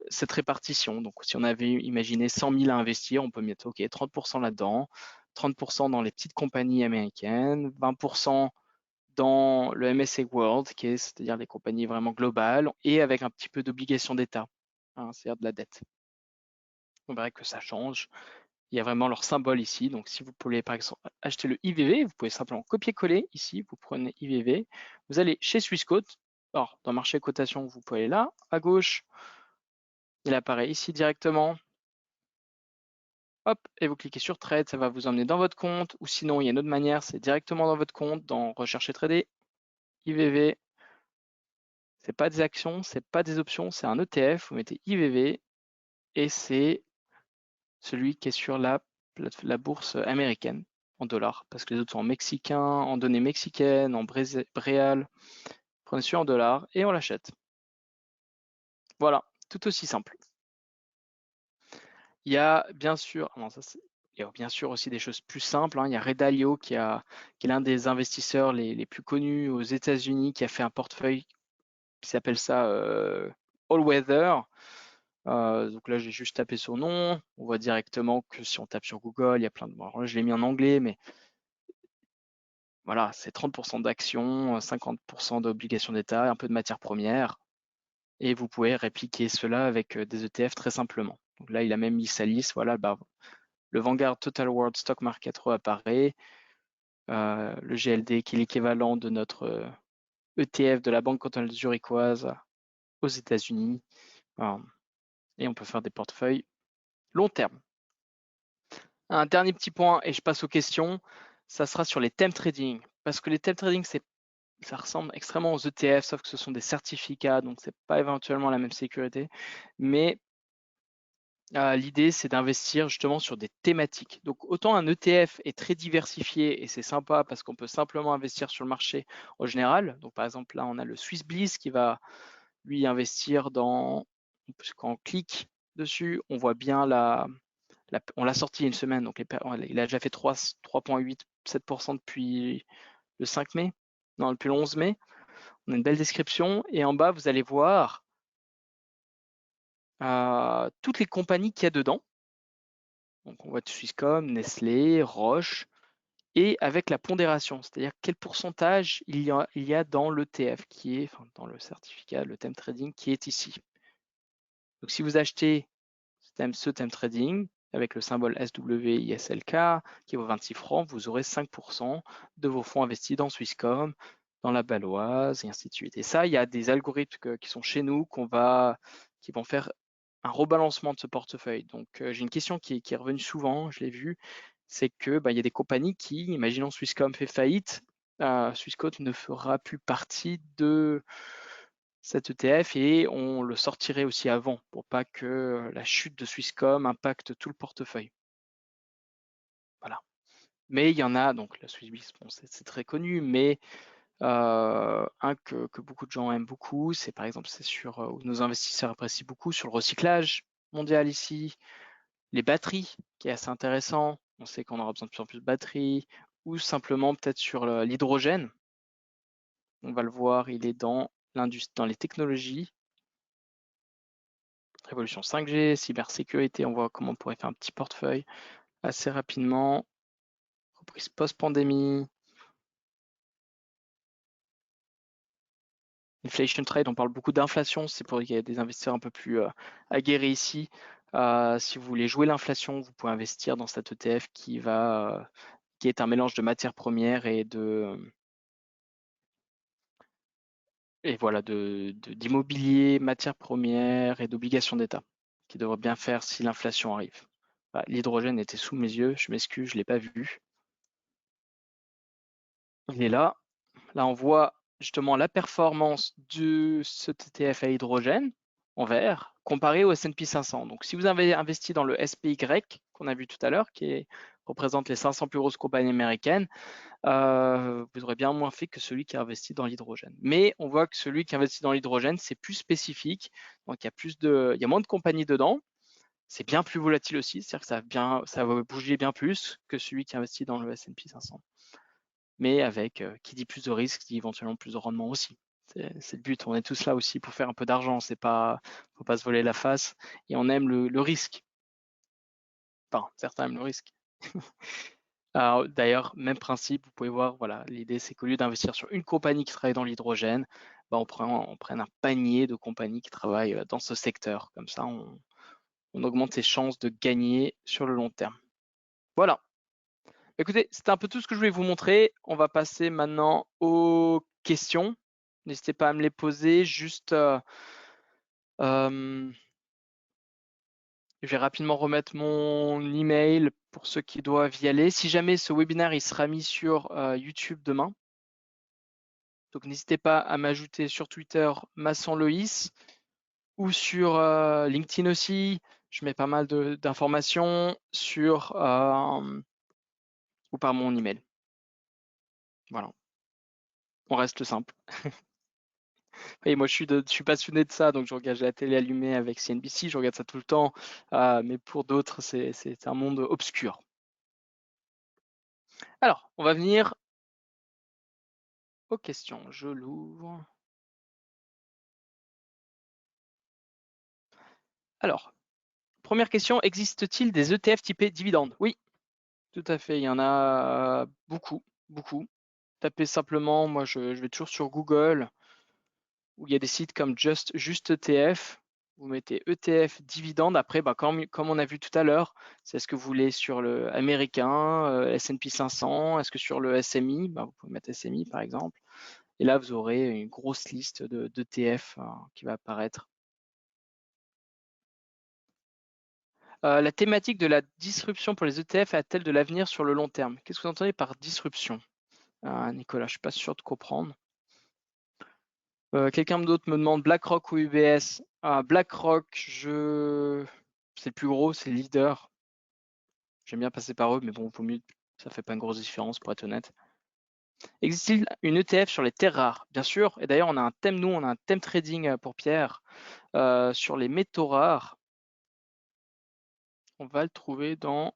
cette répartition. Donc si on avait imaginé 100 000 à investir, on peut mettre OK, 30% là-dedans, 30% dans les petites compagnies américaines, 20% dans le MSCI World, c'est-à-dire les compagnies vraiment globales, et avec un petit peu d'obligation d'État, c'est-à-dire de la dette. On verra que ça change. Il y a vraiment leur symbole ici. Donc, si vous voulez, par exemple, acheter le IVV, vous pouvez simplement copier-coller ici. Vous prenez IVV. Vous allez chez Swissquote. Alors, dans marché cotation, vous pouvez aller là, à gauche. Il apparaît ici directement. Hop, et vous cliquez sur Trade. Ça va vous emmener dans votre compte. Ou sinon, il y a une autre manière, c'est directement dans votre compte, dans Recherche et Trader. IVV. C'est pas des actions, c'est pas des options, c'est un ETF. Vous mettez IVV et c'est celui qui est sur la bourse américaine en dollars, parce que les autres sont en mexicain, en données mexicaines, en bréal. Prenez celui en dollars et on l'achète. Voilà, tout aussi simple. Il y a bien sûr, il y a bien sûr aussi des choses plus simples. Il y a Ray Dalio qui est l'un des investisseurs les plus connus aux États-Unis, qui a fait un portefeuille qui s'appelle ça All Weather. Donc là, j'ai juste tapé son nom. On voit directement que si on tape sur Google, il y a plein de. Alors là, je l'ai mis en anglais, mais voilà, c'est 30% d'actions, 50% d'obligations d'État, un peu de matières premières. Et vous pouvez répliquer cela avec des ETF très simplement. Donc là, il a même mis sa liste. Voilà, le Vanguard Total World Stock Market apparaît. Le GLD qui est l'équivalent de notre ETF de la Banque cantonale zurichoise aux États-Unis. Et on peut faire des portefeuilles long terme. Un dernier petit point, et je passe aux questions, ça sera sur les thèmes trading. Parce que les thèmes trading, ça ressemble extrêmement aux ETF, sauf que ce sont des certificats, donc c'est pas éventuellement la même sécurité. Mais l'idée, c'est d'investir justement sur des thématiques. Donc autant un ETF est très diversifié et c'est sympa parce qu'on peut simplement investir sur le marché en général. Donc par exemple, là, on a le Swiss Bliss qui va lui investir quand on clique dessus, on voit bien on l'a sorti il y a une semaine, donc il a déjà fait 3,8, 7% depuis le 5 mai, non, depuis le 11 mai. On a une belle description et en bas, vous allez voir toutes les compagnies qu'il y a dedans. Donc on voit Swisscom, Nestlé, Roche, et avec la pondération, c'est-à-dire quel pourcentage il y a dans l'ETF dans le certificat, le thème trading qui est ici. Donc si vous achetez ce thème trading avec le symbole SWISLK qui vaut 26 francs, vous aurez 5% de vos fonds investis dans Swisscom, dans la Baloise et ainsi de suite. Et ça, il y a des algorithmes qui sont chez nous qui vont faire un rebalancement de ce portefeuille. Donc j'ai une question qui est revenue souvent, je l'ai vu, c'est que il y a des compagnies qui, imaginons Swisscom fait faillite, Swissquote ne fera plus partie de cet ETF et on le sortirait aussi avant pour pas que la chute de Swisscom impacte tout le portefeuille. Voilà. Mais il y en a, donc la Swissbiz, bon, c'est très connu, mais un que beaucoup de gens aiment beaucoup, c'est par exemple, c'est sur où nos investisseurs apprécient beaucoup, sur le recyclage mondial ici, les batteries, qui est assez intéressant. On sait qu'on aura besoin de plus en plus de batteries, ou simplement peut-être sur l'hydrogène. On va le voir, il est dans dans les technologies, révolution 5G, cybersécurité. On voit comment on pourrait faire un petit portefeuille assez rapidement. Reprise post-pandémie. Inflation trade, on parle beaucoup d'inflation, c'est pour qu'il y ait des investisseurs un peu plus aguerris ici. Si vous voulez jouer l'inflation, vous pouvez investir dans cet ETF qui est un mélange de matières premières et voilà d'immobilier, matières premières et d'obligations d'État, qui devrait bien faire si l'inflation arrive. Voilà, l'hydrogène était sous mes yeux, je m'excuse, je ne l'ai pas vu. Il est là. Là, on voit justement la performance de cet ETF à hydrogène en vert comparé au S&P 500. Donc, si vous avez investi dans le SPY qu'on a vu tout à l'heure, représente les 500 plus grosses compagnies américaines, vous aurez bien moins fait que celui qui a investi dans l'hydrogène. Mais on voit que celui qui investit dans l'hydrogène, c'est plus spécifique. Donc, il y a moins de compagnies dedans. C'est bien plus volatile aussi, c'est-à-dire que ça va bouger bien plus que celui qui investit dans le S&P 500. Mais avec qui dit plus de risques, dit éventuellement plus de rendement aussi. C'est le but. On est tous là aussi pour faire un peu d'argent. C'est pas, faut pas se voler la face. Et on aime le risque. Enfin, certains aiment le risque. D'ailleurs, même principe, vous pouvez voir, voilà, l'idée c'est qu'au lieu d'investir sur une compagnie qui travaille dans l'hydrogène, bah, on prenne un panier de compagnies qui travaillent dans ce secteur. Comme ça, on augmente ses chances de gagner sur le long terme. Voilà. Écoutez, c'était un peu tout ce que je voulais vous montrer. On va passer maintenant aux questions. N'hésitez pas à me les poser. Juste, je vais rapidement remettre mon email pour ceux qui doivent y aller. Si jamais ce webinaire il sera mis sur YouTube demain, donc n'hésitez pas à m'ajouter sur Twitter Masson Loïs ou sur LinkedIn aussi. Je mets pas mal d'informations sur ou par mon email. Voilà, on reste simple. Et moi, je suis passionné de ça, donc je regarde la télé allumée avec CNBC, je regarde ça tout le temps, mais pour d'autres, c'est un monde obscur. Alors, on va venir aux questions. Je l'ouvre. Alors, première question, existe-t-il des ETF typés dividendes? Oui, tout à fait, il y en a beaucoup, beaucoup. Tapez simplement, moi je vais toujours sur Google, où il y a des sites comme Juste ETF. Vous mettez ETF dividende. Après, bah, comme on a vu tout à l'heure, c'est ce que vous voulez sur le américain, S&P 500, est-ce que sur le SMI, bah, vous pouvez mettre SMI par exemple. Et là, vous aurez une grosse liste d'ETF qui va apparaître. La thématique de la disruption pour les ETF a-t-elle de l'avenir sur le long terme? Qu'est-ce que vous entendez par disruption? Nicolas, je ne suis pas sûr de comprendre. Quelqu'un d'autre me demande BlackRock ou UBS. BlackRock, c'est le plus gros, c'est le leader. J'aime bien passer par eux, mais bon, vaut mieux, ça fait pas une grosse différence pour être honnête. Existe-t-il une ETF sur les terres rares? Bien sûr, et d'ailleurs on a un thème, nous, on a un thème trading pour Pierre sur les métaux rares. On va le trouver dans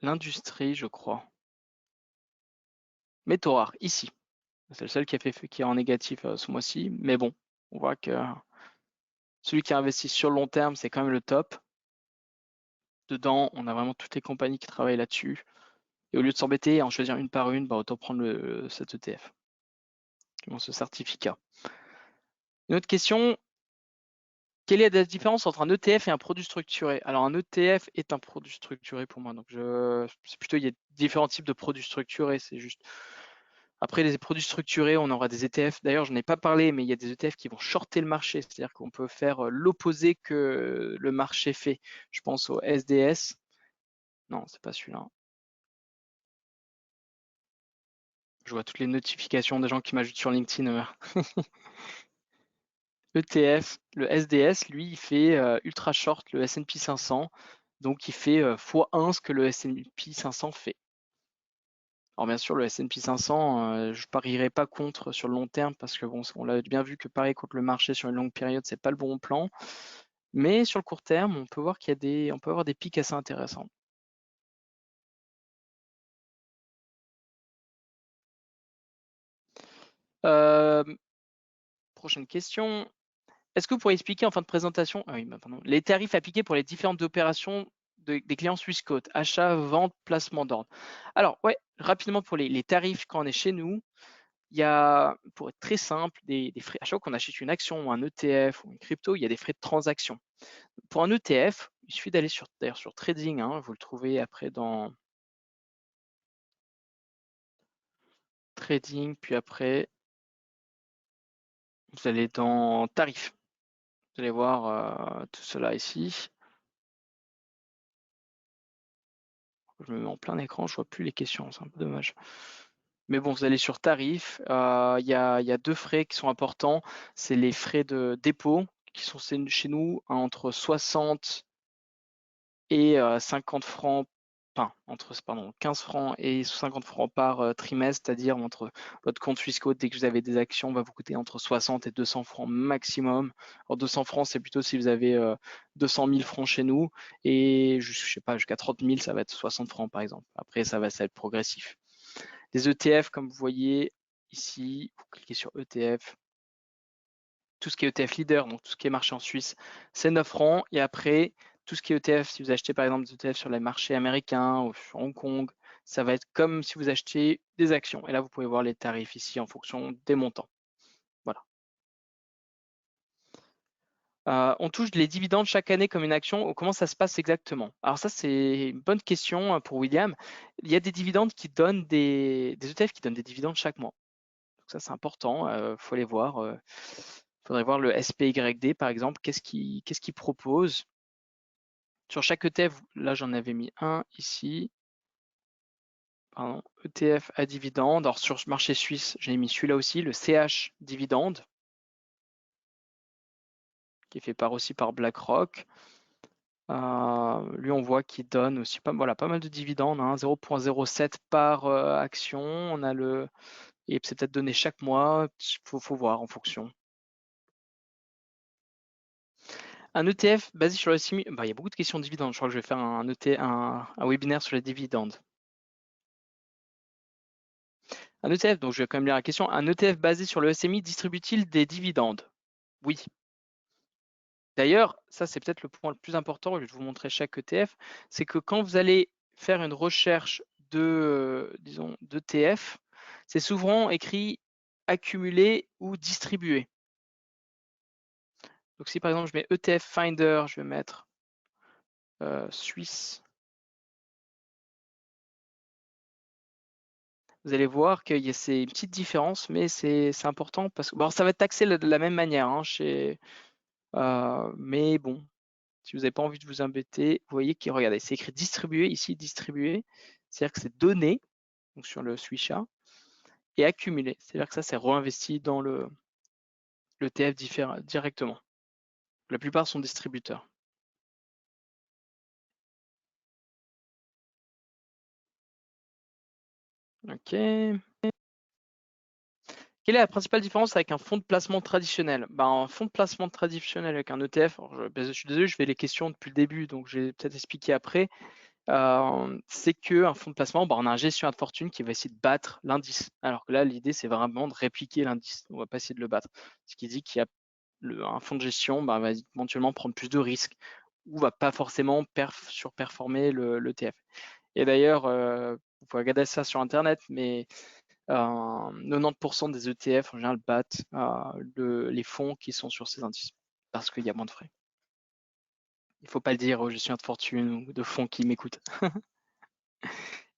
l'industrie, je crois. Métaux rares, ici. C'est le seul qui est en négatif ce mois-ci, mais bon, on voit que celui qui investit sur le long terme, c'est quand même le top. Dedans, on a vraiment toutes les compagnies qui travaillent là-dessus. Et au lieu de s'embêter à en choisir une par une, bah, autant prendre cet ETF, ce certificat. Une autre question, quelle est la différence entre un ETF et un produit structuré? Alors un ETF est un produit structuré pour moi. Donc c'est plutôt, il y a différents types de produits structurés. C'est juste. Après les produits structurés, on aura des ETF. D'ailleurs, je n'en ai pas parlé, mais il y a des ETF qui vont shorter le marché, c'est-à-dire qu'on peut faire l'opposé que le marché fait. Je pense au SDS. Non, c'est pas celui-là. Je vois toutes les notifications des gens qui m'ajoutent sur LinkedIn. ETF, le SDS, lui, il fait ultra short le S&P 500, donc il fait x1 ce que le S&P 500 fait. Alors bien sûr, le S&P 500, je parierai pas contre sur le long terme parce que bon, on l'a bien vu que parier contre le marché sur une longue période, c'est pas le bon plan. Mais sur le court terme, on peut voir on peut avoir des pics assez intéressants. Euh, Prochaine question. Est-ce que vous pourriez expliquer en fin de présentation les tarifs appliqués pour les différentes opérations des clients Swissquote, achat, vente, placement d'ordre? Alors, ouais, rapidement pour les tarifs quand on est chez nous, il y a, pour être très simple, des frais. À chaque fois qu'on achète une action ou un ETF ou une crypto, il y a des frais de transaction. Pour un ETF, il suffit d'aller d'ailleurs sur Trading, hein, vous le trouvez après dans Trading, puis après, vous allez dans Tarifs. Vous allez voir tout cela ici. Je me mets en plein écran, je vois plus les questions, c'est un peu dommage. Mais bon, vous allez sur tarifs, il y a deux frais qui sont importants. C'est les frais de dépôt qui sont chez nous entre 60 et 50 francs, enfin, pardon, 15 francs et 50 francs par trimestre, c'est-à-dire entre votre compte Swissquote, dès que vous avez des actions, va vous coûter entre 60 et 200 francs maximum. Alors 200 francs, c'est plutôt si vous avez 200 000 francs chez nous, et je sais pas, jusqu'à 30 000, ça va être 60 francs par exemple. Après, ça va être progressif. Les ETF, comme vous voyez ici, vous cliquez sur ETF, tout ce qui est ETF leader, donc tout ce qui est marché en Suisse, c'est 9 francs. Et après, tout ce qui est ETF, si vous achetez par exemple des ETF sur les marchés américains ou sur Hong Kong, ça va être comme si vous achetiez des actions. Et là, vous pouvez voir les tarifs ici en fonction des montants. Voilà. On touche les dividendes chaque année comme une action. Comment ça se passe exactement? Alors ça, c'est une bonne question pour William. Il y a des dividendes qui donnent des ETF qui donnent des dividendes chaque mois. Donc ça, c'est important. Faut aller voir. Faudrait voir le SPYD par exemple. Qu'est-ce qu'il propose? Sur chaque ETF, là j'en avais mis un ici. Pardon, ETF à dividende. Alors sur ce marché suisse, j'ai mis celui-là aussi, le CH dividende, qui est fait aussi par BlackRock. Lui, on voit qu'il donne aussi pas mal de dividendes, hein, 0,07 par action. Et c'est peut-être donné chaque mois. Faut voir en fonction. Un ETF basé sur le SMI, il y a beaucoup de questions de dividendes. Je crois que je vais faire un webinaire sur les dividendes. Un ETF, donc je vais quand même lire la question. Un ETF basé sur le SMI distribue-t-il des dividendes? Oui. D'ailleurs, ça c'est peut-être le point le plus important, je vais vous montrer chaque ETF, c'est que quand vous allez faire une recherche disons, d'ETF, c'est souvent écrit accumulé ou distribué. Donc si par exemple je mets ETF Finder, je vais mettre Suisse, vous allez voir qu'il c'est une petite différence, mais c'est important parce que bon, ça va être taxé de la même manière, hein, mais bon, si vous n'avez pas envie de vous embêter, vous voyez qu'il regardez, c'est écrit distribué ici, distribué, c'est-à-dire que c'est donné, donc sur le Swisha, et accumulé, c'est-à-dire que ça c'est réinvesti dans le TF directement. La plupart sont distributeurs. Ok. Quelle est la principale différence avec un fonds de placement traditionnel? Un fonds de placement traditionnel avec un ETF, alors je suis désolé, je fais les questions depuis le début, donc je vais peut-être expliquer après. C'est qu'un fonds de placement, on a un gestionnaire de fortune qui va essayer de battre l'indice. Alors que là, l'idée, c'est vraiment de répliquer l'indice. On ne va pas essayer de le battre. Ce qui dit qu'il y a un fonds de gestion va éventuellement prendre plus de risques ou va pas forcément surperformer l'ETF. Et d'ailleurs, vous pouvez regarder ça sur Internet, mais 90% des ETF en général battent les fonds qui sont sur ces indices parce qu'il y a moins de frais. Il ne faut pas le dire aux gestionnaires de fortune ou de fonds qui m'écoutent.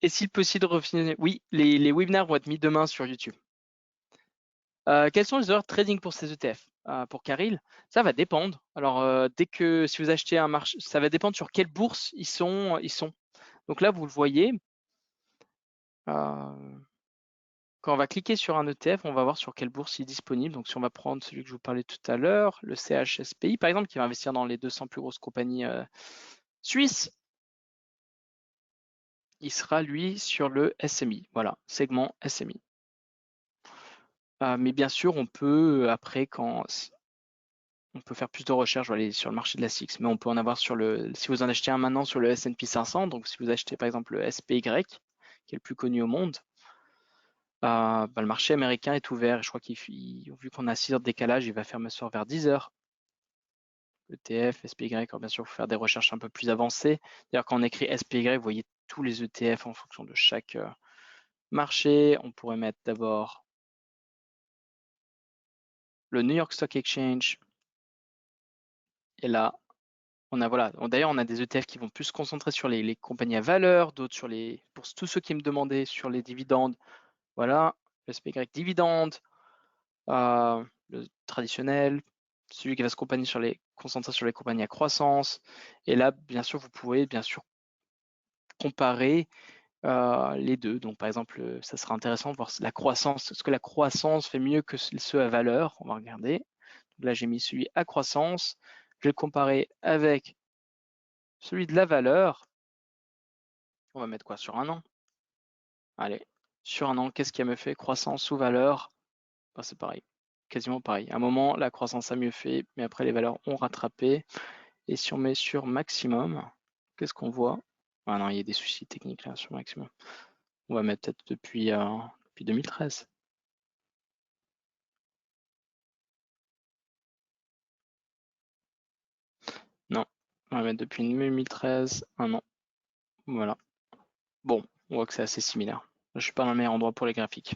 Est-il possible de refinir? Oui, les webinaires vont être mis demain sur YouTube. Quels sont les horaires de trading pour ces ETF? Pour Caril, ça va dépendre. Alors, si vous achetez un marché, ça va dépendre sur quelle bourse ils sont. Donc là, vous le voyez. Quand on va cliquer sur un ETF, on va voir sur quelle bourse il est disponible. Donc, si on va prendre celui que je vous parlais tout à l'heure, le CHSPI, par exemple, qui va investir dans les 200 plus grosses compagnies suisses. il sera lui sur le SMI. Voilà, segment SMI. Mais bien sûr, on peut après on peut faire plus de recherches, je vais aller sur le marché de la SIX, mais on peut en avoir si vous en achetez un maintenant sur le S&P 500, donc si vous achetez par exemple le SPY, qui est le plus connu au monde, le marché américain est ouvert et je crois vu qu'on a 6 heures de décalage, il va fermer ce soir vers 10 heures. ETF, SPY, alors bien sûr, il faut faire des recherches un peu plus avancées. D'ailleurs, quand on écrit SPY, vous voyez tous les ETF en fonction de chaque marché. On pourrait mettre d'abord le New York Stock Exchange. Et là, voilà. D'ailleurs, on a des ETF qui vont plus se concentrer sur les compagnies à valeur, d'autres pour tous ceux qui me demandaient sur les dividendes. Voilà, le SPY dividende, le traditionnel, celui qui va se concentrer sur les compagnies à croissance. Et là, bien sûr, vous pouvez bien sûr comparer les deux. Donc, par exemple, ça sera intéressant de voir la croissance. Est-ce que la croissance fait mieux que ceux à valeur? On va regarder. Donc là, j'ai mis celui à croissance. Je vais le comparer avec celui de la valeur. On va mettre quoi sur un an? Allez, sur un an, qu'est-ce qui a mieux fait? Croissance ou valeur? C'est pareil, quasiment pareil. À un moment, la croissance a mieux fait, mais après, les valeurs ont rattrapé. Et si on met sur maximum, qu'est-ce qu'on voit? Ah non, il y a des soucis techniques là sur maximum. On va mettre peut-être depuis 2013. Non, on va mettre depuis 2013, un an. Voilà. Bon, on voit que c'est assez similaire. Je ne suis pas dans le meilleur endroit pour les graphiques.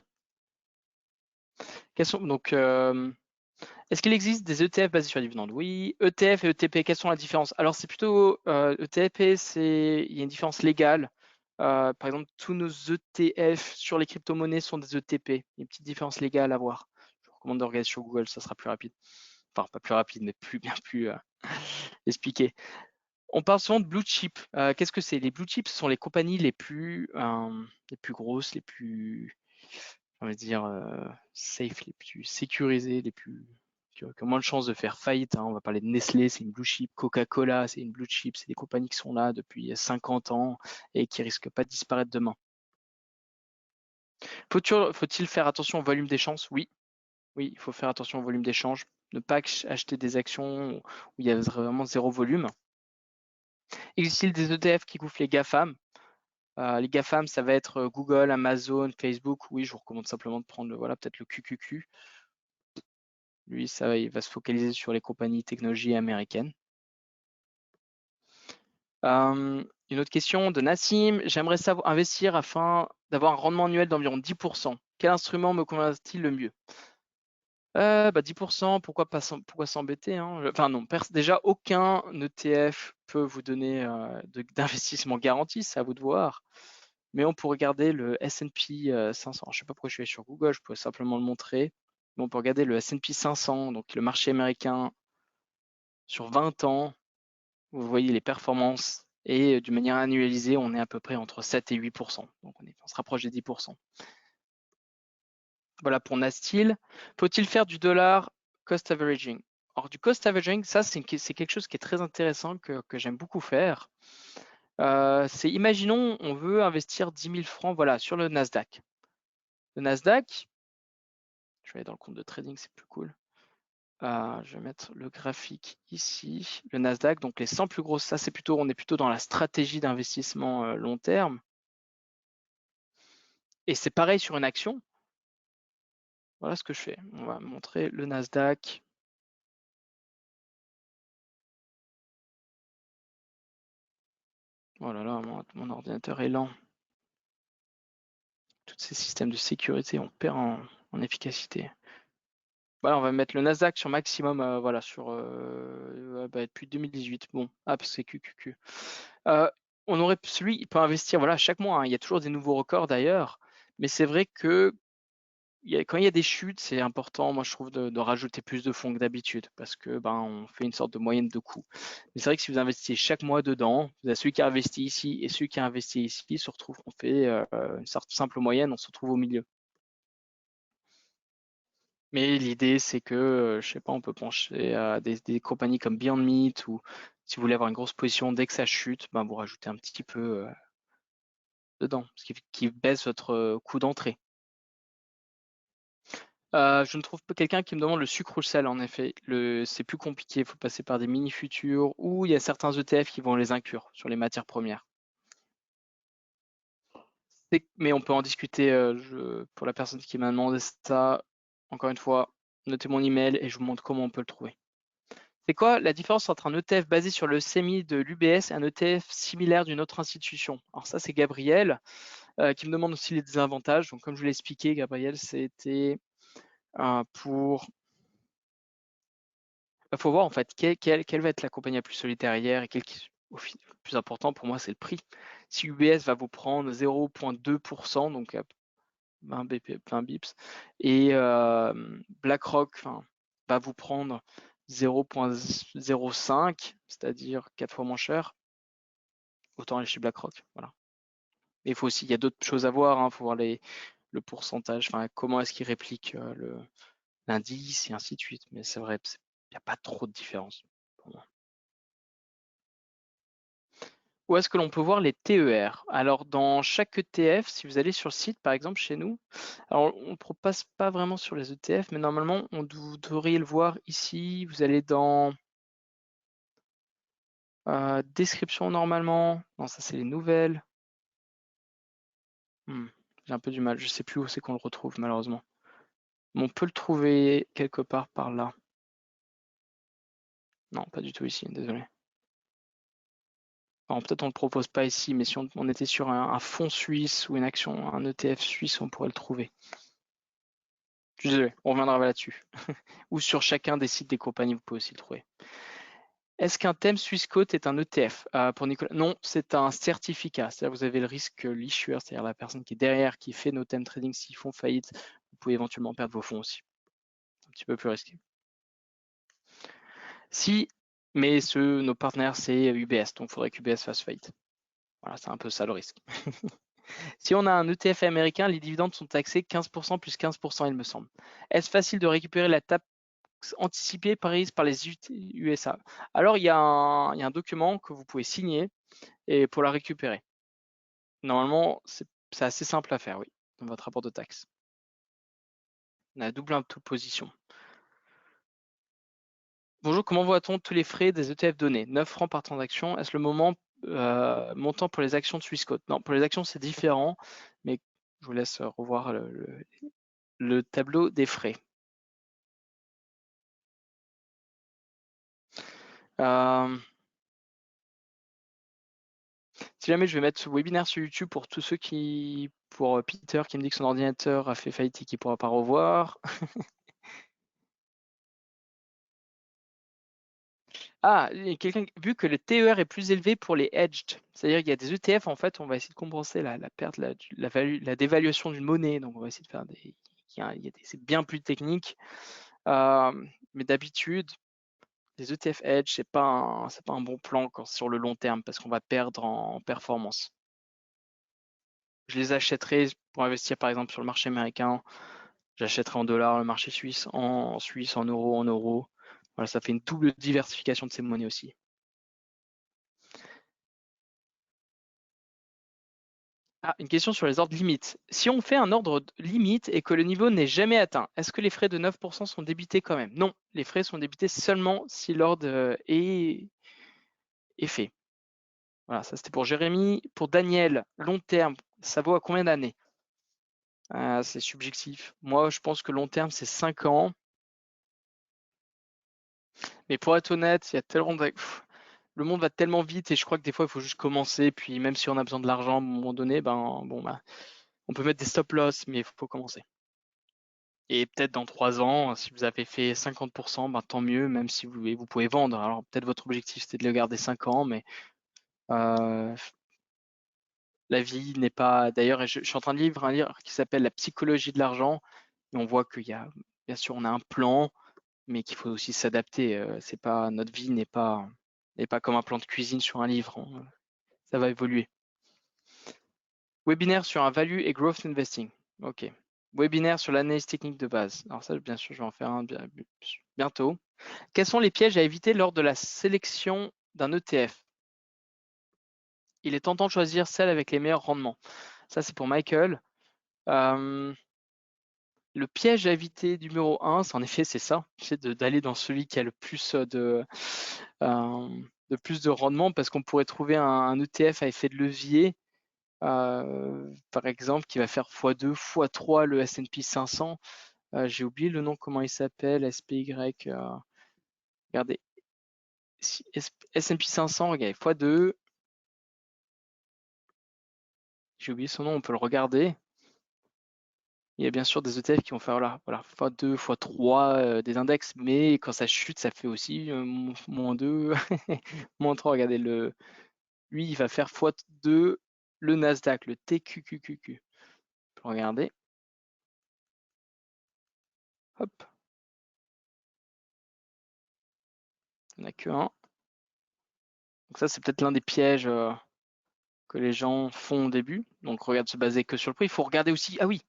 Donc, est-ce qu'il existe des ETF basés sur les dividendes? Oui. ETF et ETP, quelles sont la différence? Alors, c'est plutôt ETP, il y a une différence légale. Par exemple, tous nos ETF sur les crypto-monnaies sont des ETP. Il y a une petite différence légale à voir. Je vous recommande de regarder sur Google, ça sera plus rapide. Enfin, pas plus rapide, mais bien plus expliqué. On parle souvent de blue chip. Qu'est-ce que c'est? Les blue chips sont les compagnies les plus grosses, les plus, on va dire, safe, les plus sécurisées, qui ont moins de chances de faire faillite, hein. On va parler de Nestlé, c'est une blue chip. Coca-Cola, c'est une blue chip. C'est des compagnies qui sont là depuis 50 ans et qui risquent pas de disparaître demain. Faut-il faire attention au volume d'échange? Oui. Oui, il faut faire attention au volume d'échange. Ne pas acheter des actions où il y a vraiment zéro volume. Existe-t-il des ETF qui couvrent les GAFAM? Les GAFAM, ça va être Google, Amazon, Facebook. Oui, je vous recommande simplement de prendre peut-être le QQQ. Lui, il va se focaliser sur les compagnies technologie américaines. Une autre question de Nassim. J'aimerais investir afin d'avoir un rendement annuel d'environ 10%. Quel instrument me convient-il le mieux? 10%, pourquoi s'embêter, hein? Enfin non, déjà aucun ETF peut vous donner d'investissement garanti, c'est à vous de voir. Mais on peut regarder le S&P 500. Je ne sais pas pourquoi je suis allé sur Google, je pourrais simplement le montrer. Mais on peut regarder le S&P 500, donc le marché américain sur 20 ans. Vous voyez les performances et d'une manière annualisée, on est à peu près entre 7 et 8%. Donc on se rapproche des 10%. Voilà pour Nastil. Faut-il faire du dollar cost averaging? Alors du cost averaging, ça c'est quelque chose qui est très intéressant que j'aime beaucoup faire. Imaginons, on veut investir 10 000 francs sur le Nasdaq. Le Nasdaq, je vais aller dans le compte de trading, c'est plus cool. Je vais mettre le graphique ici. Le Nasdaq, donc les 100 plus grosses, ça on est plutôt dans la stratégie d'investissement long terme. Et c'est pareil sur une action. Voilà ce que je fais. On va montrer le Nasdaq. Oh là là, mon ordinateur est lent. Tous ces systèmes de sécurité, on perd en efficacité. Voilà, on va mettre le Nasdaq sur maximum, depuis 2018. Bon, c'est QQQ. Celui, il peut investir chaque mois, hein. Il y a toujours des nouveaux records d'ailleurs. Mais c'est vrai que quand il y a des chutes, c'est important, moi je trouve, de rajouter plus de fonds que d'habitude parce que on fait une sorte de moyenne de coût. Mais c'est vrai que si vous investissez chaque mois dedans, vous avez celui qui a investi ici et celui qui a investi ici, se retrouve, on fait une sorte de simple moyenne, on se retrouve au milieu. Mais l'idée, c'est que, je sais pas, on peut pencher à des compagnies comme Beyond Meat ou si vous voulez avoir une grosse position dès que ça chute, vous rajoutez un petit peu dedans, ce qui baisse votre coût d'entrée. Je ne trouve pas quelqu'un qui me demande le sucre ou le sel, en effet. C'est plus compliqué, il faut passer par des mini futurs ou il y a certains ETF qui vont les inclure sur les matières premières. Mais on peut en discuter pour la personne qui m'a demandé ça. Encore une fois, notez mon email et je vous montre comment on peut le trouver. C'est quoi la différence entre un ETF basé sur le CMI de l'UBS et un ETF similaire d'une autre institution? Alors ça, c'est Gabriel qui me demande aussi les désavantages. Donc comme je vous l'ai expliqué, Gabriel, c'était pour... Il faut voir en fait quelle va être la compagnie la plus solitaire et le plus important pour moi, c'est le prix. Si UBS va vous prendre 0,2%, donc 20 bips, et BlackRock va vous prendre 0,05, c'est-à-dire 4 fois moins cher, autant aller chez BlackRock. Voilà. Mais il y a d'autres choses à voir, il faut voir le pourcentage, comment est-ce qu'il réplique l'indice et ainsi de suite. Mais c'est vrai, il n'y a pas trop de différence pour moi. Où est-ce que l'on peut voir les TER? Alors, dans chaque ETF, si vous allez sur le site, par exemple, chez nous, alors on ne propose pas vraiment sur les ETF, mais normalement, vous devriez le voir ici. Vous allez dans description normalement. Non, ça, c'est les nouvelles. J'ai un peu du mal. Je ne sais plus où c'est qu'on le retrouve, malheureusement. Mais on peut le trouver quelque part par là. Non, pas du tout ici, désolé. Alors, peut-être on ne le propose pas ici, mais si on était sur un fonds suisse ou une action, un ETF suisse, on pourrait le trouver. Je suis désolé, on reviendra là-dessus. Ou sur chacun des sites des compagnies, vous pouvez aussi le trouver. Est-ce qu'un thème Swissquote est un ETF? Pour Nicolas, non, c'est un certificat. C'est-à-dire que vous avez le risque que l'issuer, c'est-à-dire la personne qui est derrière, qui fait nos thèmes trading, s'ils font faillite, vous pouvez éventuellement perdre vos fonds aussi. Un petit peu plus risqué. Si, mais nos partenaires, c'est UBS, donc il faudrait qu'UBS fasse faillite. Voilà, c'est un peu ça le risque. Si on a un ETF américain, les dividendes sont taxés 15% plus 15%, il me semble. Est-ce facile de récupérer la taxe anticipée prise par les USA? Alors, il y a un document que vous pouvez signer et pour la récupérer. Normalement, c'est assez simple à faire, oui, dans votre rapport de taxe. On a double imposition. Bonjour, comment voit-on tous les frais des ETF donnés? 9 francs par transaction. Est-ce le montant pour les actions de Swissquote? Non, pour les actions, c'est différent, mais je vous laisse revoir le tableau des frais. Si jamais je vais mettre ce webinaire sur YouTube pour tous ceux pour Peter qui me dit que son ordinateur a fait faillite et qu'il ne pourra pas revoir. Ah, vu que le TER est plus élevé pour les hedged, c'est-à-dire qu'il y a des ETF, en fait, on va essayer de compenser la perte, la dévaluation d'une monnaie. Donc, on va essayer de faire c'est bien plus technique. Mais d'habitude, les ETF hedge, c'est pas un bon plan sur le long terme parce qu'on va perdre en performance. Je les achèterai pour investir, par exemple, sur le marché américain. J'achèterai en dollars, le marché suisse, en euros. Voilà, ça fait une double diversification de ces monnaies aussi. Ah, une question sur les ordres limites. Si on fait un ordre limite et que le niveau n'est jamais atteint, est-ce que les frais de 9% sont débités quand même? Non, les frais sont débités seulement si l'ordre est fait. Voilà, ça c'était pour Jérémy. Pour Daniel, long terme, ça vaut à combien d'années? C'est subjectif. Moi, je pense que long terme, c'est 5 ans. Mais pour être honnête, il y a tellement le monde va tellement vite et je crois que des fois, il faut juste commencer. Puis même si on a besoin de l'argent à un moment donné, on peut mettre des stop loss, mais il faut commencer. Et peut-être dans 3 ans, si vous avez fait 50%, tant mieux, même si vous pouvez vendre. Alors peut-être votre objectif c'était de le garder 5 ans, mais la vie n'est pas. D'ailleurs, je suis en train de lire un livre qui s'appelle La psychologie de l'argent. Et on voit qu'il y a, bien sûr, on a un plan, mais qu'il faut aussi s'adapter. Notre vie n'est pas comme un plan de cuisine sur un livre. Ça va évoluer. Webinaire sur un value et growth investing. Ok. Webinaire sur l'analyse technique de base. Alors ça, bien sûr, je vais en faire un bientôt. Quels sont les pièges à éviter lors de la sélection d'un ETF? Il est tentant de choisir celle avec les meilleurs rendements. Ça, c'est pour Michael. Le piège à éviter numéro 1, en effet, c'est ça, c'est d'aller dans celui qui a le plus de rendement, parce qu'on pourrait trouver un ETF à effet de levier, par exemple, qui va faire x2, x3 le S&P 500. J'ai oublié le nom, comment il s'appelle, SPY. Regardez, S&P 500, regardez, x2. J'ai oublié son nom, on peut le regarder. Il y a bien sûr des ETF qui vont faire voilà, x2, x3 des index, mais quand ça chute, ça fait aussi -2, -3. Regardez, lui, il va faire x2 le Nasdaq, le TQQQQ. On peut regarder. Hop. Il n'y en a que un. Donc ça, c'est peut-être l'un des pièges que les gens font au début. Donc regarde, se baser que sur le prix. Il faut regarder aussi, ah oui,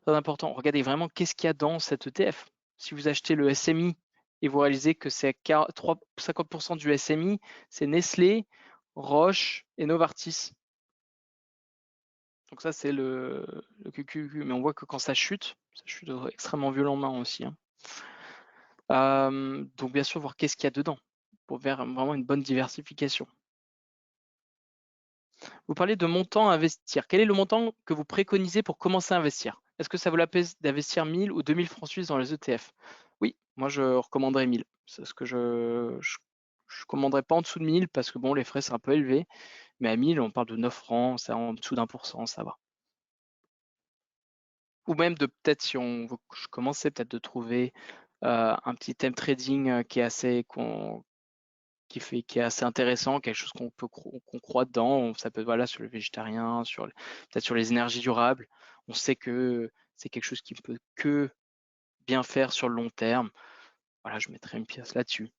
très important, regardez vraiment qu'est-ce qu'il y a dans cet ETF. Si vous achetez le SMI et vous réalisez que c'est 50% du SMI, c'est Nestlé, Roche et Novartis. Donc ça, c'est le QQQ. Mais on voit que quand ça chute extrêmement violemment aussi. Donc bien sûr, voir qu'est-ce qu'il y a dedans pour faire vraiment une bonne diversification. Vous parlez de montant à investir. Quel est le montant que vous préconisez pour commencer à investir? Est-ce que ça vaut la peine d'investir 1000 ou 2000 francs suisses dans les ETF? Oui, moi je recommanderais 1000. C'est ce que je commanderais pas en dessous de 1000 parce que bon, les frais c'est un peu élevé. Mais à 1000, on parle de 9 francs, c'est en dessous d'1%, ça va. Ou même de peut-être si on veut commencer peut-être de trouver un petit thème trading qui est assez qui est assez intéressant, quelque chose qu'on croit dedans. Ça peut être voilà, sur le végétarien, peut-être sur les énergies durables. On sait que c'est quelque chose qui ne peut que bien faire sur le long terme. Voilà, je mettrai une pièce là-dessus.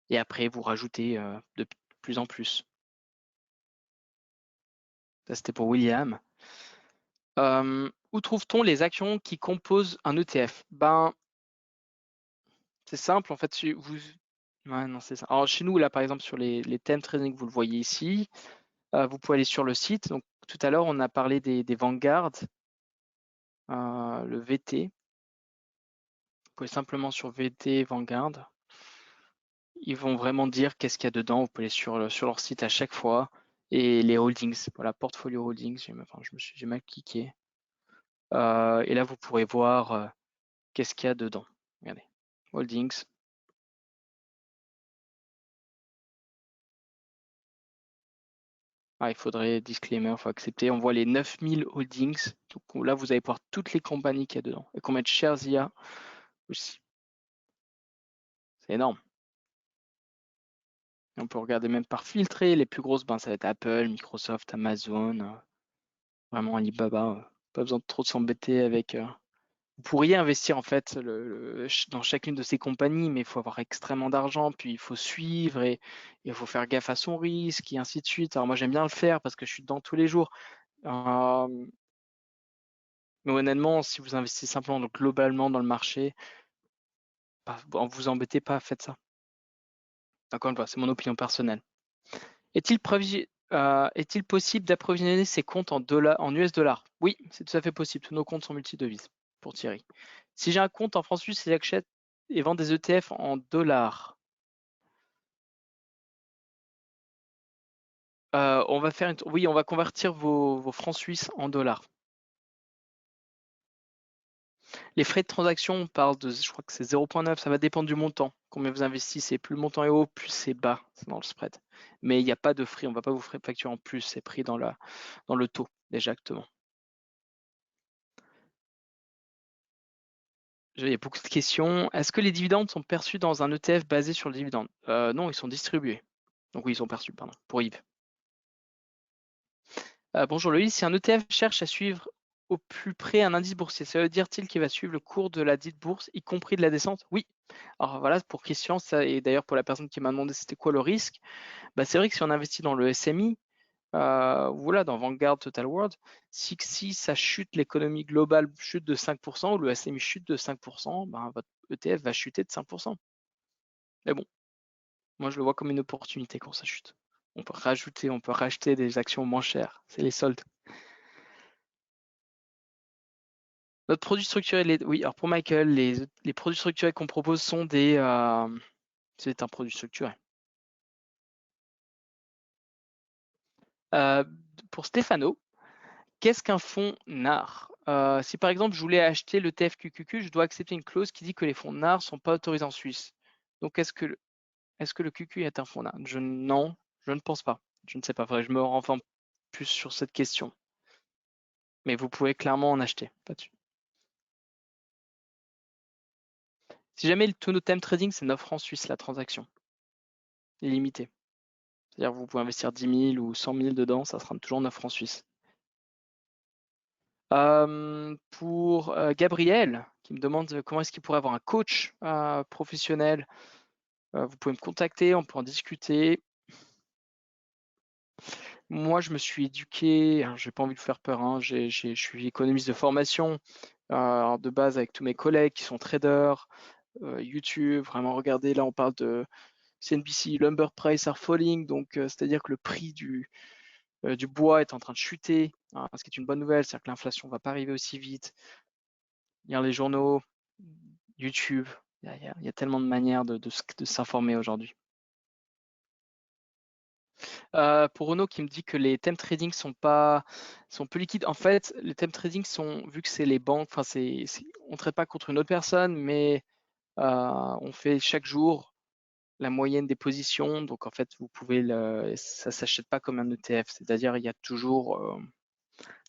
Et après, vous rajoutez de plus en plus. Ça, c'était pour William. Où trouve-t-on les actions qui composent un ETF? Ben, c'est simple, en fait, si vous... Ouais, non, c'est ça. Alors, chez nous, là, par exemple, sur les thèmes trading, vous le voyez ici. Vous pouvez aller sur le site. Donc, tout à l'heure, on a parlé des Vanguard, le VT. Vous pouvez simplement sur VT Vanguard. Ils vont vraiment dire qu'est-ce qu'il y a dedans. Vous pouvez aller sur leur site à chaque fois. Et les holdings, voilà, portfolio holdings. J'ai mal cliqué. Et là, vous pourrez voir qu'est-ce qu'il y a dedans. Regardez, holdings. Ah, il faudrait disclaimer, il faut accepter. On voit les 9000 holdings. Donc là, vous allez voir toutes les compagnies qu'il y a dedans. Et combien de shares il y a aussi. C'est énorme. Et on peut regarder même par filtrer. Les plus grosses, ben, ça va être Apple, Microsoft, Amazon, vraiment Alibaba. Pas besoin de trop s'embêter avec. Vous pourriez investir en fait dans chacune de ces compagnies, mais il faut avoir extrêmement d'argent, puis il faut suivre et il faut faire gaffe à son risque et ainsi de suite. Alors moi j'aime bien le faire parce que je suis dedans tous les jours. Mais honnêtement, si vous investissez simplement donc, globalement dans le marché, vous embêtez pas, faites ça. Encore une fois, c'est mon opinion personnelle. Est-il possible d'approvisionner ses comptes en US dollars? Oui, c'est tout à fait possible. Tous nos comptes sont multidevises, pour Thierry. Si j'ai un compte en francs suisses et j'achète et vends des ETF en dollars, oui, on va convertir vos francs suisses en dollars. Les frais de transaction, on parle de, je crois que c'est 0,9, ça va dépendre du montant. Combien vous investissez, plus le montant est haut, plus c'est bas, c'est dans le spread. Mais il n'y a pas de frais, on ne va pas vous facturer en plus, c'est pris dans le taux, exactement. Il y a beaucoup de questions. Est-ce que les dividendes sont perçus dans un ETF basé sur le dividende? Non, ils sont distribués. Donc oui, ils sont perçus, pardon, pour Yves. Bonjour Loïs, si un ETF cherche à suivre au plus près un indice boursier, ça veut dire-t-il qu'il va suivre le cours de la dite bourse, y compris de la descente? Oui. Alors voilà, pour Christian, ça, et d'ailleurs pour la personne qui m'a demandé c'était quoi le risque, bah, c'est vrai que si on investit dans le SMI, voilà, dans Vanguard Total World, si ça chute, l'économie globale chute de 5%, ou le SMI chute de 5%, ben, votre ETF va chuter de 5%. Mais bon, moi je le vois comme une opportunité quand ça chute. On peut rajouter, on peut racheter des actions moins chères. C'est les soldes. Notre produit structuré, oui, alors pour Michael, les produits structurés qu'on propose sont c'est un produit structuré. Pour Stéphano, qu'est-ce qu'un fonds NAR? Si par exemple je voulais acheter le TFQQQ, je dois accepter une clause qui dit que les fonds NAR ne sont pas autorisés en Suisse. Donc est-ce que le QQ est un fonds NAR? Non, je ne pense pas. Je ne sais pas, faudrait que je me renforme plus sur cette question. Mais vous pouvez clairement en acheter, pas dessus. Si jamais le to no time trading, c'est 9 francs suisses la transaction, illimité. C'est-à-dire que vous pouvez investir 10 000 ou 100 000 dedans, ça sera toujours 9 francs suisses. Pour Gabriel, qui me demande comment est-ce qu'il pourrait avoir un coach professionnel, vous pouvez me contacter, on peut en discuter. Moi, je me suis éduqué, j'ai pas envie de faire peur, hein, je suis économiste de formation, de base avec tous mes collègues qui sont traders, YouTube, vraiment regardez, là on parle de CNBC, lumber price are falling, donc c'est-à-dire que le prix du bois est en train de chuter, hein, ce qui est une bonne nouvelle, c'est-à-dire que l'inflation ne va pas arriver aussi vite. Lire les journaux, YouTube, il y a tellement de manières de s'informer aujourd'hui. Pour Renaud qui me dit que les thèmes trading sont peu liquides. En fait, les thèmes trading sont, vu que c'est les banques, enfin on ne traite pas contre une autre personne, mais on fait chaque jour la moyenne des positions. Donc en fait, ça s'achète pas comme un ETF. C'est-à-dire il y a toujours,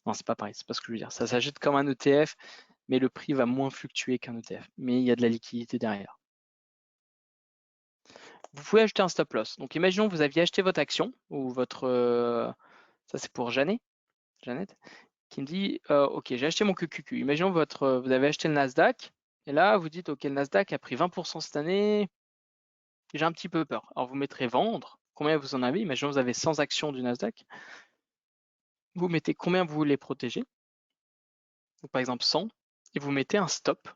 non c'est pas pareil, c'est pas ce que je veux dire. Ça s'achète comme un ETF, mais le prix va moins fluctuer qu'un ETF. Mais il y a de la liquidité derrière. Vous pouvez ajouter un stop loss. Donc imaginons que vous aviez acheté votre action ou ça c'est pour Jeannette, qui me dit ok, j'ai acheté mon QQQ. Imaginons vous avez acheté le Nasdaq et là vous dites ok, le Nasdaq a pris 20% cette année, j'ai un petit peu peur. Alors vous mettrez vendre. Combien vous en avez? Imaginons que vous avez 100 actions du Nasdaq. Vous mettez combien vous voulez protéger. Donc, par exemple 100 et vous mettez un stop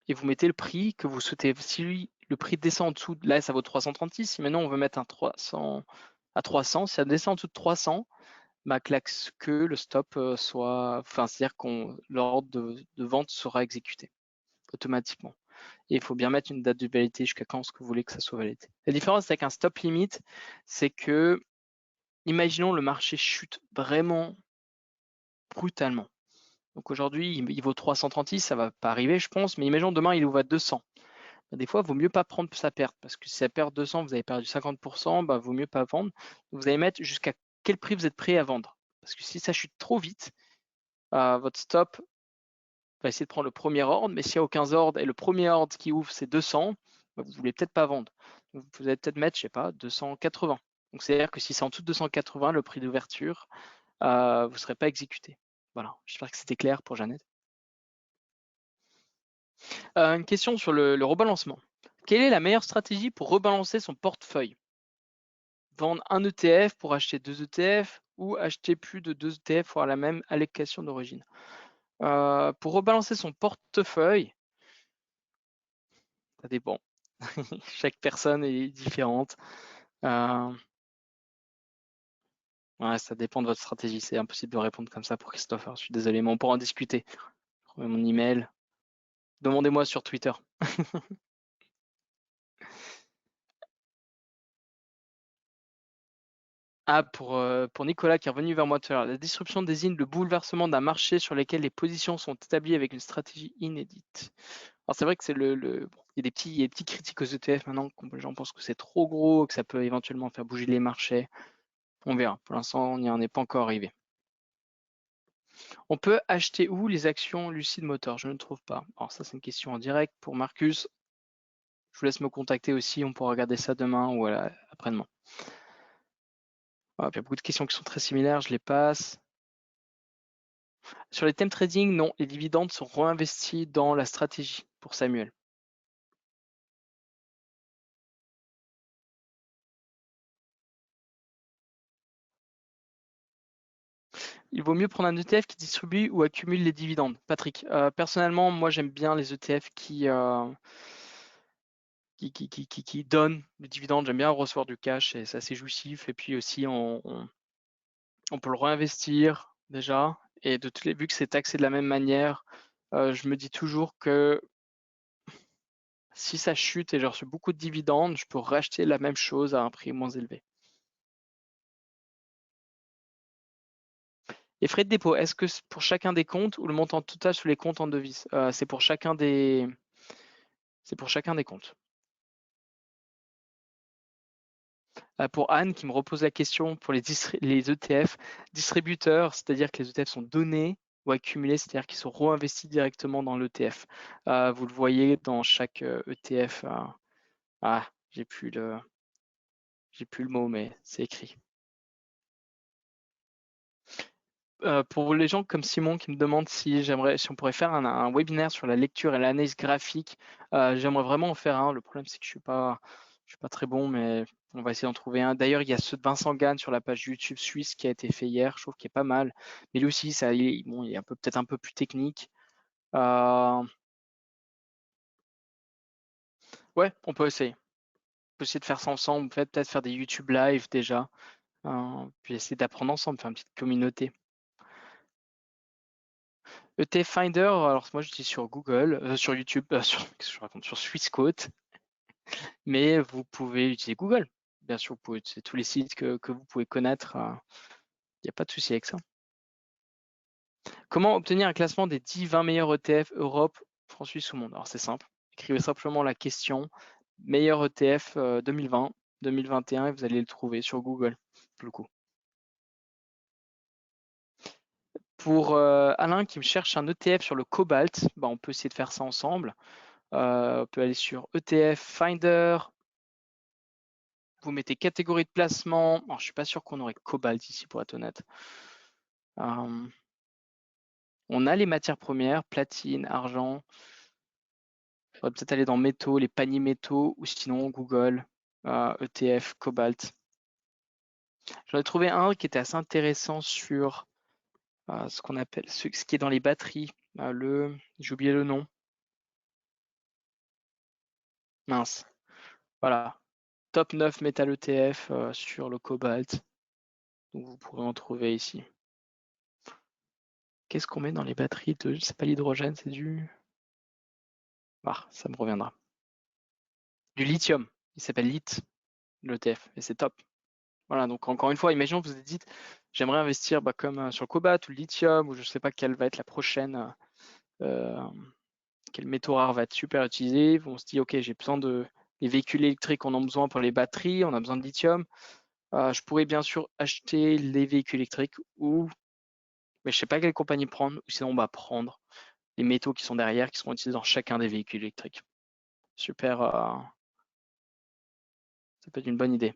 et vous mettez le prix que vous souhaitez. Si le prix descend en dessous, là ça vaut 336. Si maintenant on veut mettre un 300 à 300, si ça descend en dessous de 300, que le stop c'est-à-dire que l'ordre de vente sera exécuté automatiquement. Et il faut bien mettre une date de validité jusqu'à quand ce que vous voulez que ça soit validé. La différence avec un stop limit, c'est que, imaginons le marché chute vraiment brutalement. Donc aujourd'hui, il vaut 336, ça va pas arriver, je pense, mais imaginons demain, il ouvre à 200. Des fois, il vaut mieux pas prendre sa perte, parce que si ça perd 200, vous avez perdu 50%, vaut mieux pas vendre. Vous allez mettre jusqu'à quel prix vous êtes prêt à vendre. Parce que si ça chute trop vite, votre stop va essayer de prendre le premier ordre, mais s'il n'y a aucun ordre et le premier ordre qui ouvre c'est 200, vous ne voulez peut-être pas vendre. Donc, vous allez peut-être mettre, je sais pas, 280. Donc c'est-à-dire que si c'est en dessous de 280, le prix d'ouverture, vous ne serez pas exécuté. Voilà, j'espère que c'était clair pour Jeannette. Une question sur le rebalancement. Quelle est la meilleure stratégie pour rebalancer son portefeuille? Vendre un ETF pour acheter 2 ETF ou acheter plus de 2 ETF pour avoir la même allocation d'origine? Pour rebalancer son portefeuille, ça dépend. Chaque personne est différente. Ouais, ça dépend de votre stratégie. C'est impossible de répondre comme ça pour Christopher. Je suis désolé, mais on pourra en discuter. Trouvez mon email. Demandez-moi sur Twitter. Ah, pour Nicolas qui est revenu vers moi tout à l'heure. La disruption désigne le bouleversement d'un marché sur lequel les positions sont établies avec une stratégie inédite. Alors c'est vrai que bon, il y a des petits critiques aux ETF maintenant. Les gens pensent que c'est trop gros, que ça peut éventuellement faire bouger les marchés. On verra. Pour l'instant, on n'y en est pas encore arrivé. On peut acheter où les actions Lucid Motors? Je ne trouve pas. Alors ça, c'est une question en direct pour Marcus. Je vous laisse me contacter aussi. On pourra regarder ça demain ou après-demain. Il y a beaucoup de questions qui sont très similaires. Je les passe. Sur les thèmes trading, non. Les dividendes sont réinvestis dans la stratégie pour Samuel. Il vaut mieux prendre un ETF qui distribue ou accumule les dividendes. Patrick, personnellement, moi j'aime bien les ETF qui qui donne du dividende. J'aime bien recevoir du cash et c'est assez jouissif. Et puis aussi, on peut le réinvestir déjà. Et de toutes les, vu que c'est taxé de la même manière, je me dis toujours que si ça chute et j'ai reçu beaucoup de dividendes, je peux racheter la même chose à un prix moins élevé. Les frais de dépôt, est-ce que c'est pour chacun des comptes ou le montant total sur les comptes en devise? C'est pour chacun des comptes. Pour Anne qui me repose la question pour les ETF distributeurs, c'est-à-dire que les ETF sont donnés ou accumulés, c'est-à-dire qu'ils sont réinvestis directement dans l'ETF. Vous le voyez dans chaque ETF. Ah, j'ai plus le mot, mais c'est écrit. Pour les gens comme Simon qui me demandent si on pourrait faire un webinaire sur la lecture et l'analyse graphique, j'aimerais vraiment en faire un. Le problème, c'est que je suis pas très bon, mais on va essayer d'en trouver un. D'ailleurs, il y a ceux de Vincent Gann sur la page YouTube suisse qui a été fait hier. Je trouve qu'il est pas mal. Mais lui aussi, bon, il est peut-être un peu plus technique. Ouais, on peut essayer. On peut essayer de faire ça ensemble. Peut-être faire des YouTube live déjà. Puis essayer d'apprendre ensemble, faire une petite communauté. ETF Finder, alors moi j'utilise sur Google, sur YouTube, qu'est-ce que je raconte, sur Swissquote, mais vous pouvez utiliser Google. Bien sûr, vous pouvez utiliser tous les sites que vous pouvez connaître. Il n'y a pas de souci avec ça. Comment obtenir un classement des 10-20 meilleurs ETF Europe, France, Suisse ou monde? Alors c'est simple. Écrivez simplement la question meilleur ETF 2020, 2021 et vous allez le trouver sur Google. Pour le coup. Pour Alain qui me cherche un ETF sur le cobalt, bah, on peut essayer de faire ça ensemble. On peut aller sur ETF Finder. Vous mettez catégorie de placement. Alors, je suis pas sûr qu'on aurait cobalt ici, pour être honnête. On a les matières premières, platine, argent. On va peut-être aller dans métaux, les paniers métaux, ou sinon Google, ETF, cobalt. J'en ai trouvé un qui était assez intéressant sur ce qu'on appelle, ce qui est dans les batteries. J'ai oublié le nom. Mince. Voilà. Top 9 métal ETF sur le cobalt. Donc vous pourrez en trouver ici. Qu'est-ce qu'on met dans les batteries de... C'est pas l'hydrogène, c'est du... Ah, ça me reviendra. Du lithium. Il s'appelle LIT, l'ETF, et c'est top. Voilà, donc encore une fois, imaginons que vous vous dites, j'aimerais investir comme sur le cobalt ou le lithium, ou je ne sais pas quelle va être la prochaine, quel métaux rare va être super utilisé. On se dit, ok, j'ai besoin de... Les véhicules électriques, on en a besoin pour les batteries, on a besoin de lithium. Je pourrais bien sûr acheter les véhicules électriques ou, mais je ne sais pas quelle compagnie prendre, ou sinon on va prendre les métaux qui sont derrière, qui seront utilisés dans chacun des véhicules électriques. Super, ça peut être une bonne idée.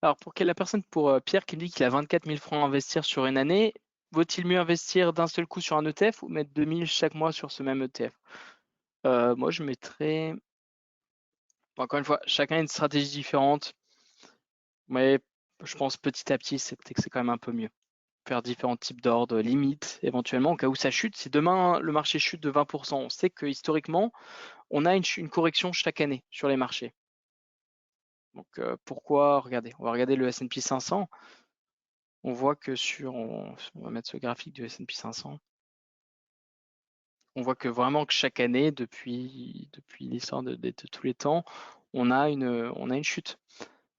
Alors pour Pierre qui me dit qu'il a 24 000 francs à investir sur une année, vaut-il mieux investir d'un seul coup sur un ETF ou mettre 2 000 chaque mois sur ce même ETF? Moi je mettrais, encore une fois, chacun a une stratégie différente, mais je pense petit à petit c'est peut-être que c'est quand même un peu mieux. Faire différents types d'ordres limites éventuellement au cas où ça chute. Si demain le marché chute de 20%, on sait que historiquement on a une correction chaque année sur les marchés. Donc pourquoi, regardez, on va regarder le S&P 500. On voit que on va mettre ce graphique du S&P 500. On voit que vraiment que chaque année, depuis l'histoire de tous les temps, on a une chute,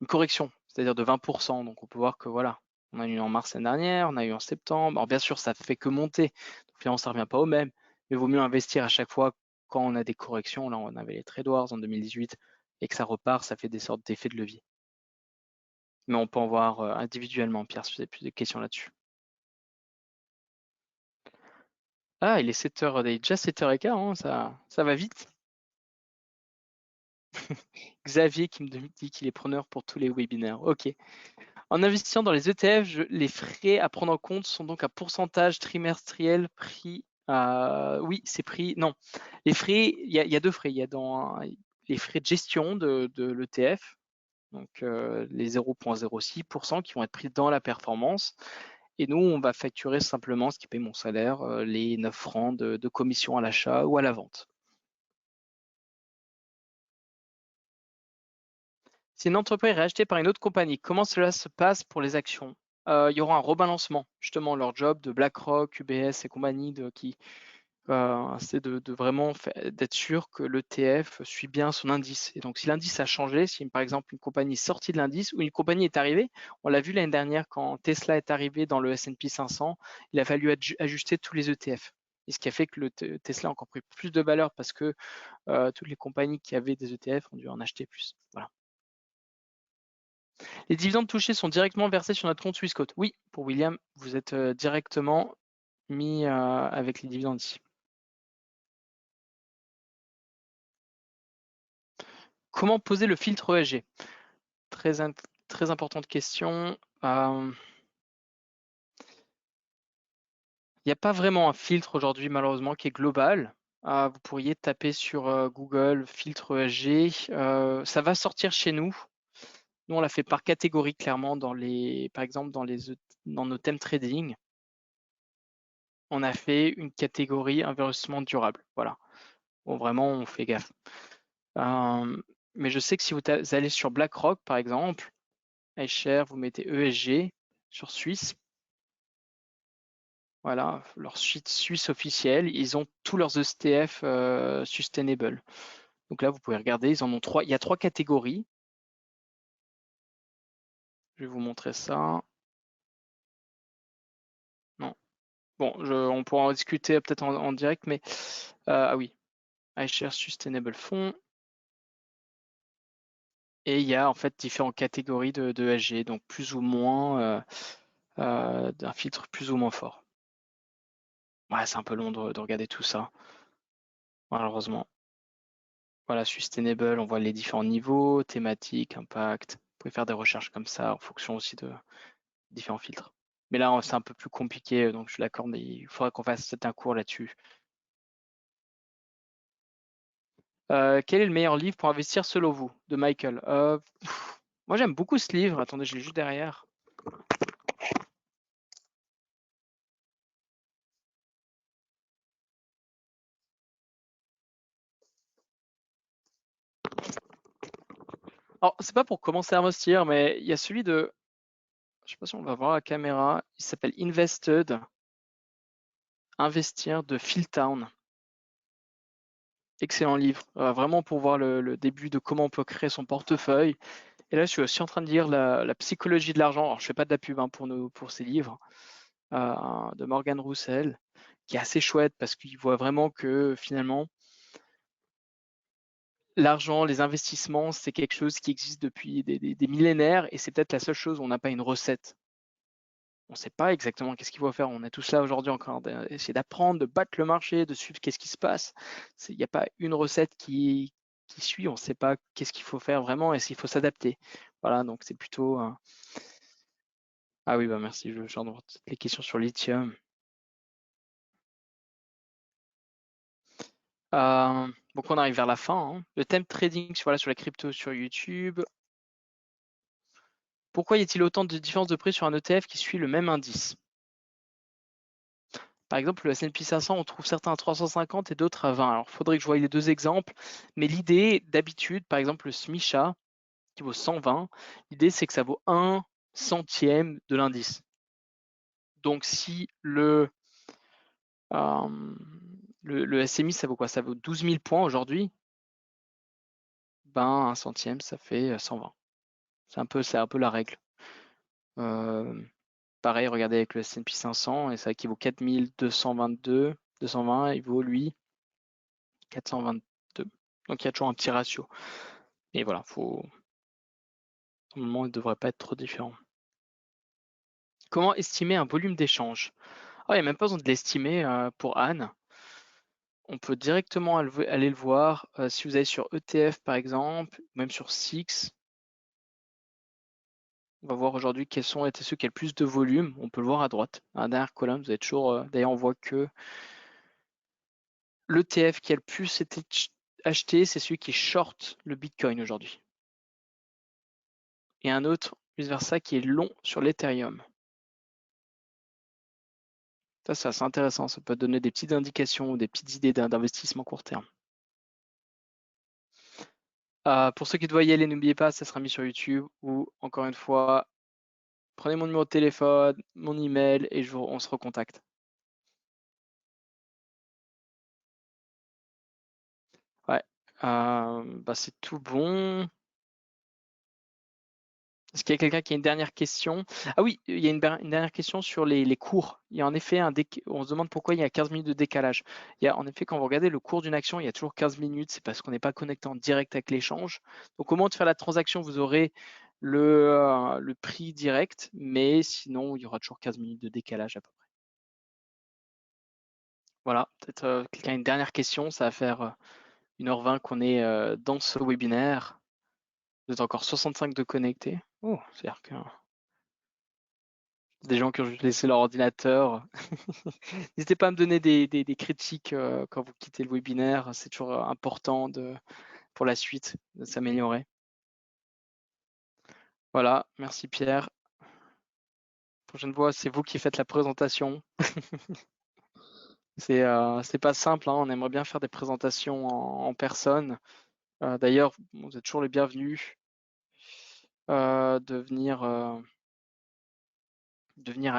une correction, c'est-à-dire de 20%. Donc on peut voir que voilà, on a eu en mars l'année dernière, on a eu en septembre. Alors bien sûr, ça fait que monter. Donc finalement, ça ne revient pas au même, mais il vaut mieux investir à chaque fois quand on a des corrections. Là, on avait les trade wars en 2018 et que ça repart, ça fait des sortes d'effets de levier. Mais on peut en voir individuellement, Pierre, si vous avez plus de questions là-dessus. Ah, il est 7h, il est déjà 7h15, hein, ça va vite. Xavier qui me dit qu'il est preneur pour tous les webinaires. Ok. En investissant dans les ETF, les frais à prendre en compte sont donc un pourcentage trimestriel pris. Oui, c'est pris. Non, les frais, il y a deux frais. Il y a les frais de gestion de l'ETF, donc les 0,06% qui vont être pris dans la performance. Et nous, on va facturer simplement ce qui paye mon salaire, les 9 francs de commission à l'achat ou à la vente. Si une entreprise est rachetée par une autre compagnie, comment cela se passe pour les actions? Il y aura un rebalancement. Justement, leur job de BlackRock, UBS et compagnie c'est de vraiment d'être sûr que l'ETF suit bien son indice. Et donc, si l'indice a changé, si par exemple une compagnie est sortie de l'indice ou une compagnie est arrivée, on l'a vu l'année dernière quand Tesla est arrivé dans le S&P 500, il a fallu ajuster tous les ETF. Et ce qui a fait que Tesla a encore pris plus de valeur parce que toutes les compagnies qui avaient des ETF ont dû en acheter plus. Voilà. Les dividendes touchés sont directement versés sur notre compte Swissquote. Oui, pour William, vous êtes directement mis avec les dividendes ici. Comment poser le filtre ESG? Très, très importante question. Il n'y a pas vraiment un filtre aujourd'hui, malheureusement, qui est global. Vous pourriez taper sur Google filtre ESG. Ça va sortir chez nous. Nous, on l'a fait par catégorie, clairement, par exemple, dans nos thèmes trading. On a fait une catégorie investissement durable. Voilà. Bon, vraiment, on fait gaffe. Mais je sais que si vous allez sur BlackRock, par exemple, iShares, vous mettez ESG sur Suisse. Voilà, leur suite suisse officielle, ils ont tous leurs ETF sustainable. Donc là, vous pouvez regarder, ils en ont trois. Il y a trois catégories. Je vais vous montrer ça. Non. Bon, on pourra en discuter peut-être en direct, mais ah oui, iShares Sustainable Fund. Et il y a en fait différentes catégories de ESG, donc plus ou moins d'un filtre plus ou moins fort. Ouais, c'est un peu long de regarder tout ça, malheureusement. Voilà, sustainable, on voit les différents niveaux, thématiques, impact. Vous pouvez faire des recherches comme ça en fonction aussi de différents filtres. Mais là, c'est un peu plus compliqué, donc je suis d'accord, mais il faudra qu'on fasse peut-être un cours là-dessus. Quel est le meilleur livre pour investir selon vous? De Michael. Moi, j'aime beaucoup ce livre. Attendez, je l'ai juste derrière. Alors, c'est pas pour commencer à investir, mais il y a celui de, je sais pas si on va voir la caméra, il s'appelle Invested, Investir de Phil Town. Excellent livre, vraiment pour voir le début de comment on peut créer son portefeuille. Et là, je suis aussi en train de lire la psychologie de l'argent. Alors, je fais pas de la pub pour ces livres, de Morgan Roussel, qui est assez chouette parce qu'il voit vraiment que finalement, l'argent, les investissements, c'est quelque chose qui existe depuis des millénaires et c'est peut-être la seule chose où on n'a pas une recette. On ne sait pas exactement qu'est-ce qu'il faut faire. On est tous là aujourd'hui encore essayer d'apprendre, de battre le marché, de suivre qu'est-ce qui se passe. Il n'y a pas une recette qui suit. On ne sait pas qu'est-ce qu'il faut faire vraiment et s'il faut s'adapter. Voilà, donc c'est plutôt. Ah oui, bah merci. Je viens de voir toutes les questions sur lithium. Donc on arrive vers la fin, hein. Le thème trading voilà, sur la crypto sur YouTube. Pourquoi y a-t-il autant de différences de prix sur un ETF qui suit le même indice? Par exemple, le S&P 500, on trouve certains à 350 et d'autres à 20. Alors, il faudrait que je voie les deux exemples. Mais l'idée, d'habitude, par exemple, le SMICHA, qui vaut 120, l'idée, c'est que ça vaut 1 centième de l'indice. Donc, si le SMI, ça vaut quoi? Ça vaut 12 000 points aujourd'hui. Ben, 1 centième, ça fait 120. C'est un peu la règle. Pareil, regardez avec le S&P 500, et ça qui vaut 4222, 220, il vaut lui 422. Donc il y a toujours un petit ratio. Et voilà, normalement, il ne devrait pas être trop différent. Comment estimer un volume d'échange? Il n'y a même pas besoin de l'estimer pour Anne. On peut directement aller le voir si vous allez sur ETF par exemple, même sur SIX. On va voir aujourd'hui quels sont ceux qui ont le plus de volume. On peut le voir à droite, à la dernière colonne. Vous avez toujours. D'ailleurs, on voit que l'ETF qui a le plus été acheté, c'est celui qui short le Bitcoin aujourd'hui. Et un autre, vice versa, qui est long sur l'Ethereum. Ça, c'est assez intéressant. Ça peut donner des petites indications ou des petites idées d'investissement court terme. Pour ceux qui doivent y aller, n'oubliez pas, ça sera mis sur YouTube ou encore une fois, prenez mon numéro de téléphone, mon email et on se recontacte. Ouais. Bah, c'est tout bon. Est-ce qu'il y a quelqu'un qui a une dernière question? Ah oui, il y a une dernière question sur les cours. Il y a en effet on se demande pourquoi il y a 15 minutes de décalage. Il y a en effet, quand vous regardez le cours d'une action, il y a toujours 15 minutes. C'est parce qu'on n'est pas connecté en direct avec l'échange. Donc au moment de faire la transaction, vous aurez le prix direct, mais sinon, il y aura toujours 15 minutes de décalage à peu près. Voilà, peut-être quelqu'un a une dernière question. Ça va faire 1h20 qu'on est dans ce webinaire. Vous êtes encore 65 de connectés. Oh, c'est-à-dire que des gens qui ont juste laissé leur ordinateur. N'hésitez pas à me donner des critiques quand vous quittez le webinaire. C'est toujours important pour la suite de s'améliorer. Voilà, merci Pierre. Prochaine fois, c'est vous qui faites la présentation. C'est pas simple, hein. On aimerait bien faire des présentations en personne. D'ailleurs, vous êtes toujours les bienvenus de venir à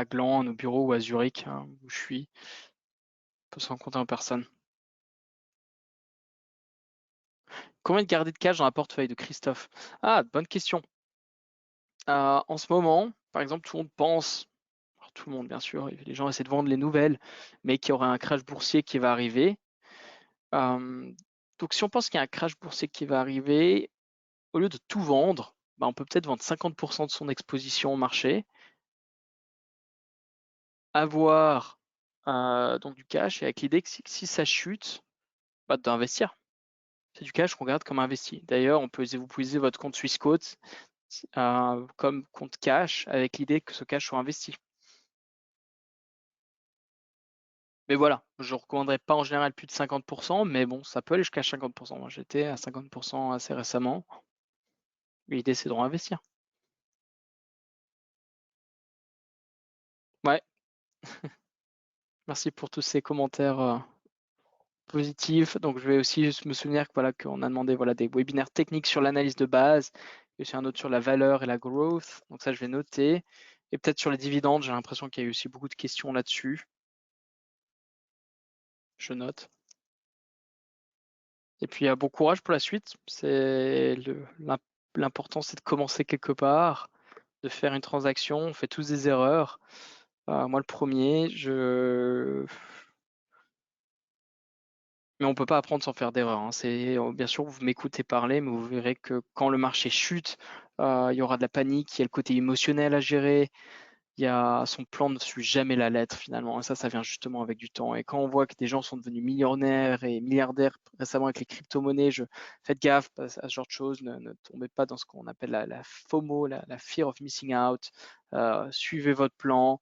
Gland, à nos bureaux ou à Zurich, hein, où je suis. On peut se rencontrer en personne. Combien de gardés de cash dans la portefeuille de Christophe? Ah, bonne question. En ce moment, par exemple, tout le monde pense, alors tout le monde bien sûr, les gens essaient de vendre les nouvelles, mais qu'il y aura un crash boursier qui va arriver. Donc si on pense qu'il y a un crash boursier qui va arriver, au lieu de tout vendre, bah, on peut peut-être vendre 50% de son exposition au marché, avoir donc du cash, et avec l'idée que si ça chute, bah, d'investir. C'est du cash qu'on garde comme investi. D'ailleurs, vous pouvez utiliser votre compte Swissquote comme compte cash avec l'idée que ce cash soit investi. Mais voilà, je ne recommanderais pas en général plus de 50%, mais bon, ça peut aller jusqu'à 50%. Moi, j'étais à 50% assez récemment. L'idée, c'est de réinvestir. Ouais, merci pour tous ces commentaires positifs. Donc, je vais aussi juste me souvenir que, voilà, qu'on a demandé voilà, des webinaires techniques sur l'analyse de base, et aussi un autre sur la valeur et la growth. Donc ça, je vais noter. Et peut-être sur les dividendes, j'ai l'impression qu'il y a eu aussi beaucoup de questions là-dessus. Je note. Et puis, bon courage pour la suite. L'important, c'est de commencer quelque part, de faire une transaction. On fait tous des erreurs. Moi, le premier, mais on peut pas apprendre sans faire d'erreurs, hein. Bien sûr, vous m'écoutez parler, mais vous verrez que quand le marché chute, il y aura de la panique, il y a le côté émotionnel à gérer. Son plan ne suit jamais la lettre finalement. Et ça vient justement avec du temps. Et quand on voit que des gens sont devenus millionnaires et milliardaires récemment avec les crypto-monnaies, faites gaffe à ce genre de choses. Ne tombez pas dans ce qu'on appelle la FOMO, la fear of missing out. Suivez votre plan.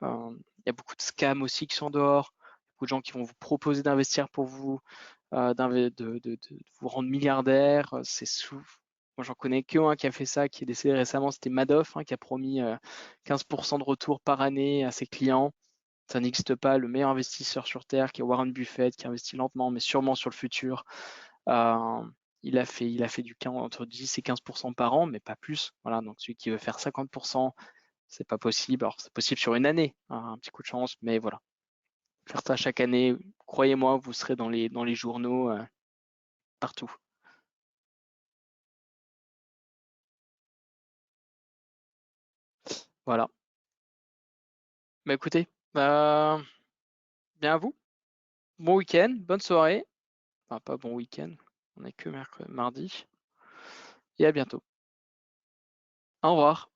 Il y a beaucoup de scams aussi qui sont dehors. Beaucoup de gens qui vont vous proposer d'investir pour vous, de vous rendre milliardaire. Moi, j'en connais qu'un qui a fait ça, qui est décédé récemment, c'était Madoff, hein, qui a promis 15% de retour par année à ses clients. Ça n'existe pas. Le meilleur investisseur sur Terre, qui est Warren Buffett, qui investit lentement, mais sûrement sur le futur. Euh, il a fait entre 10 et 15% par an, mais pas plus. Voilà, donc celui qui veut faire 50%, c'est pas possible. Alors, c'est possible sur une année, hein, un petit coup de chance, mais voilà. Faire ça chaque année, croyez-moi, vous serez dans les journaux partout. Voilà. Bah écoutez, bien à vous. Bon week-end, bonne soirée. Enfin, pas bon week-end, on est que mardi. Et à bientôt. Au revoir.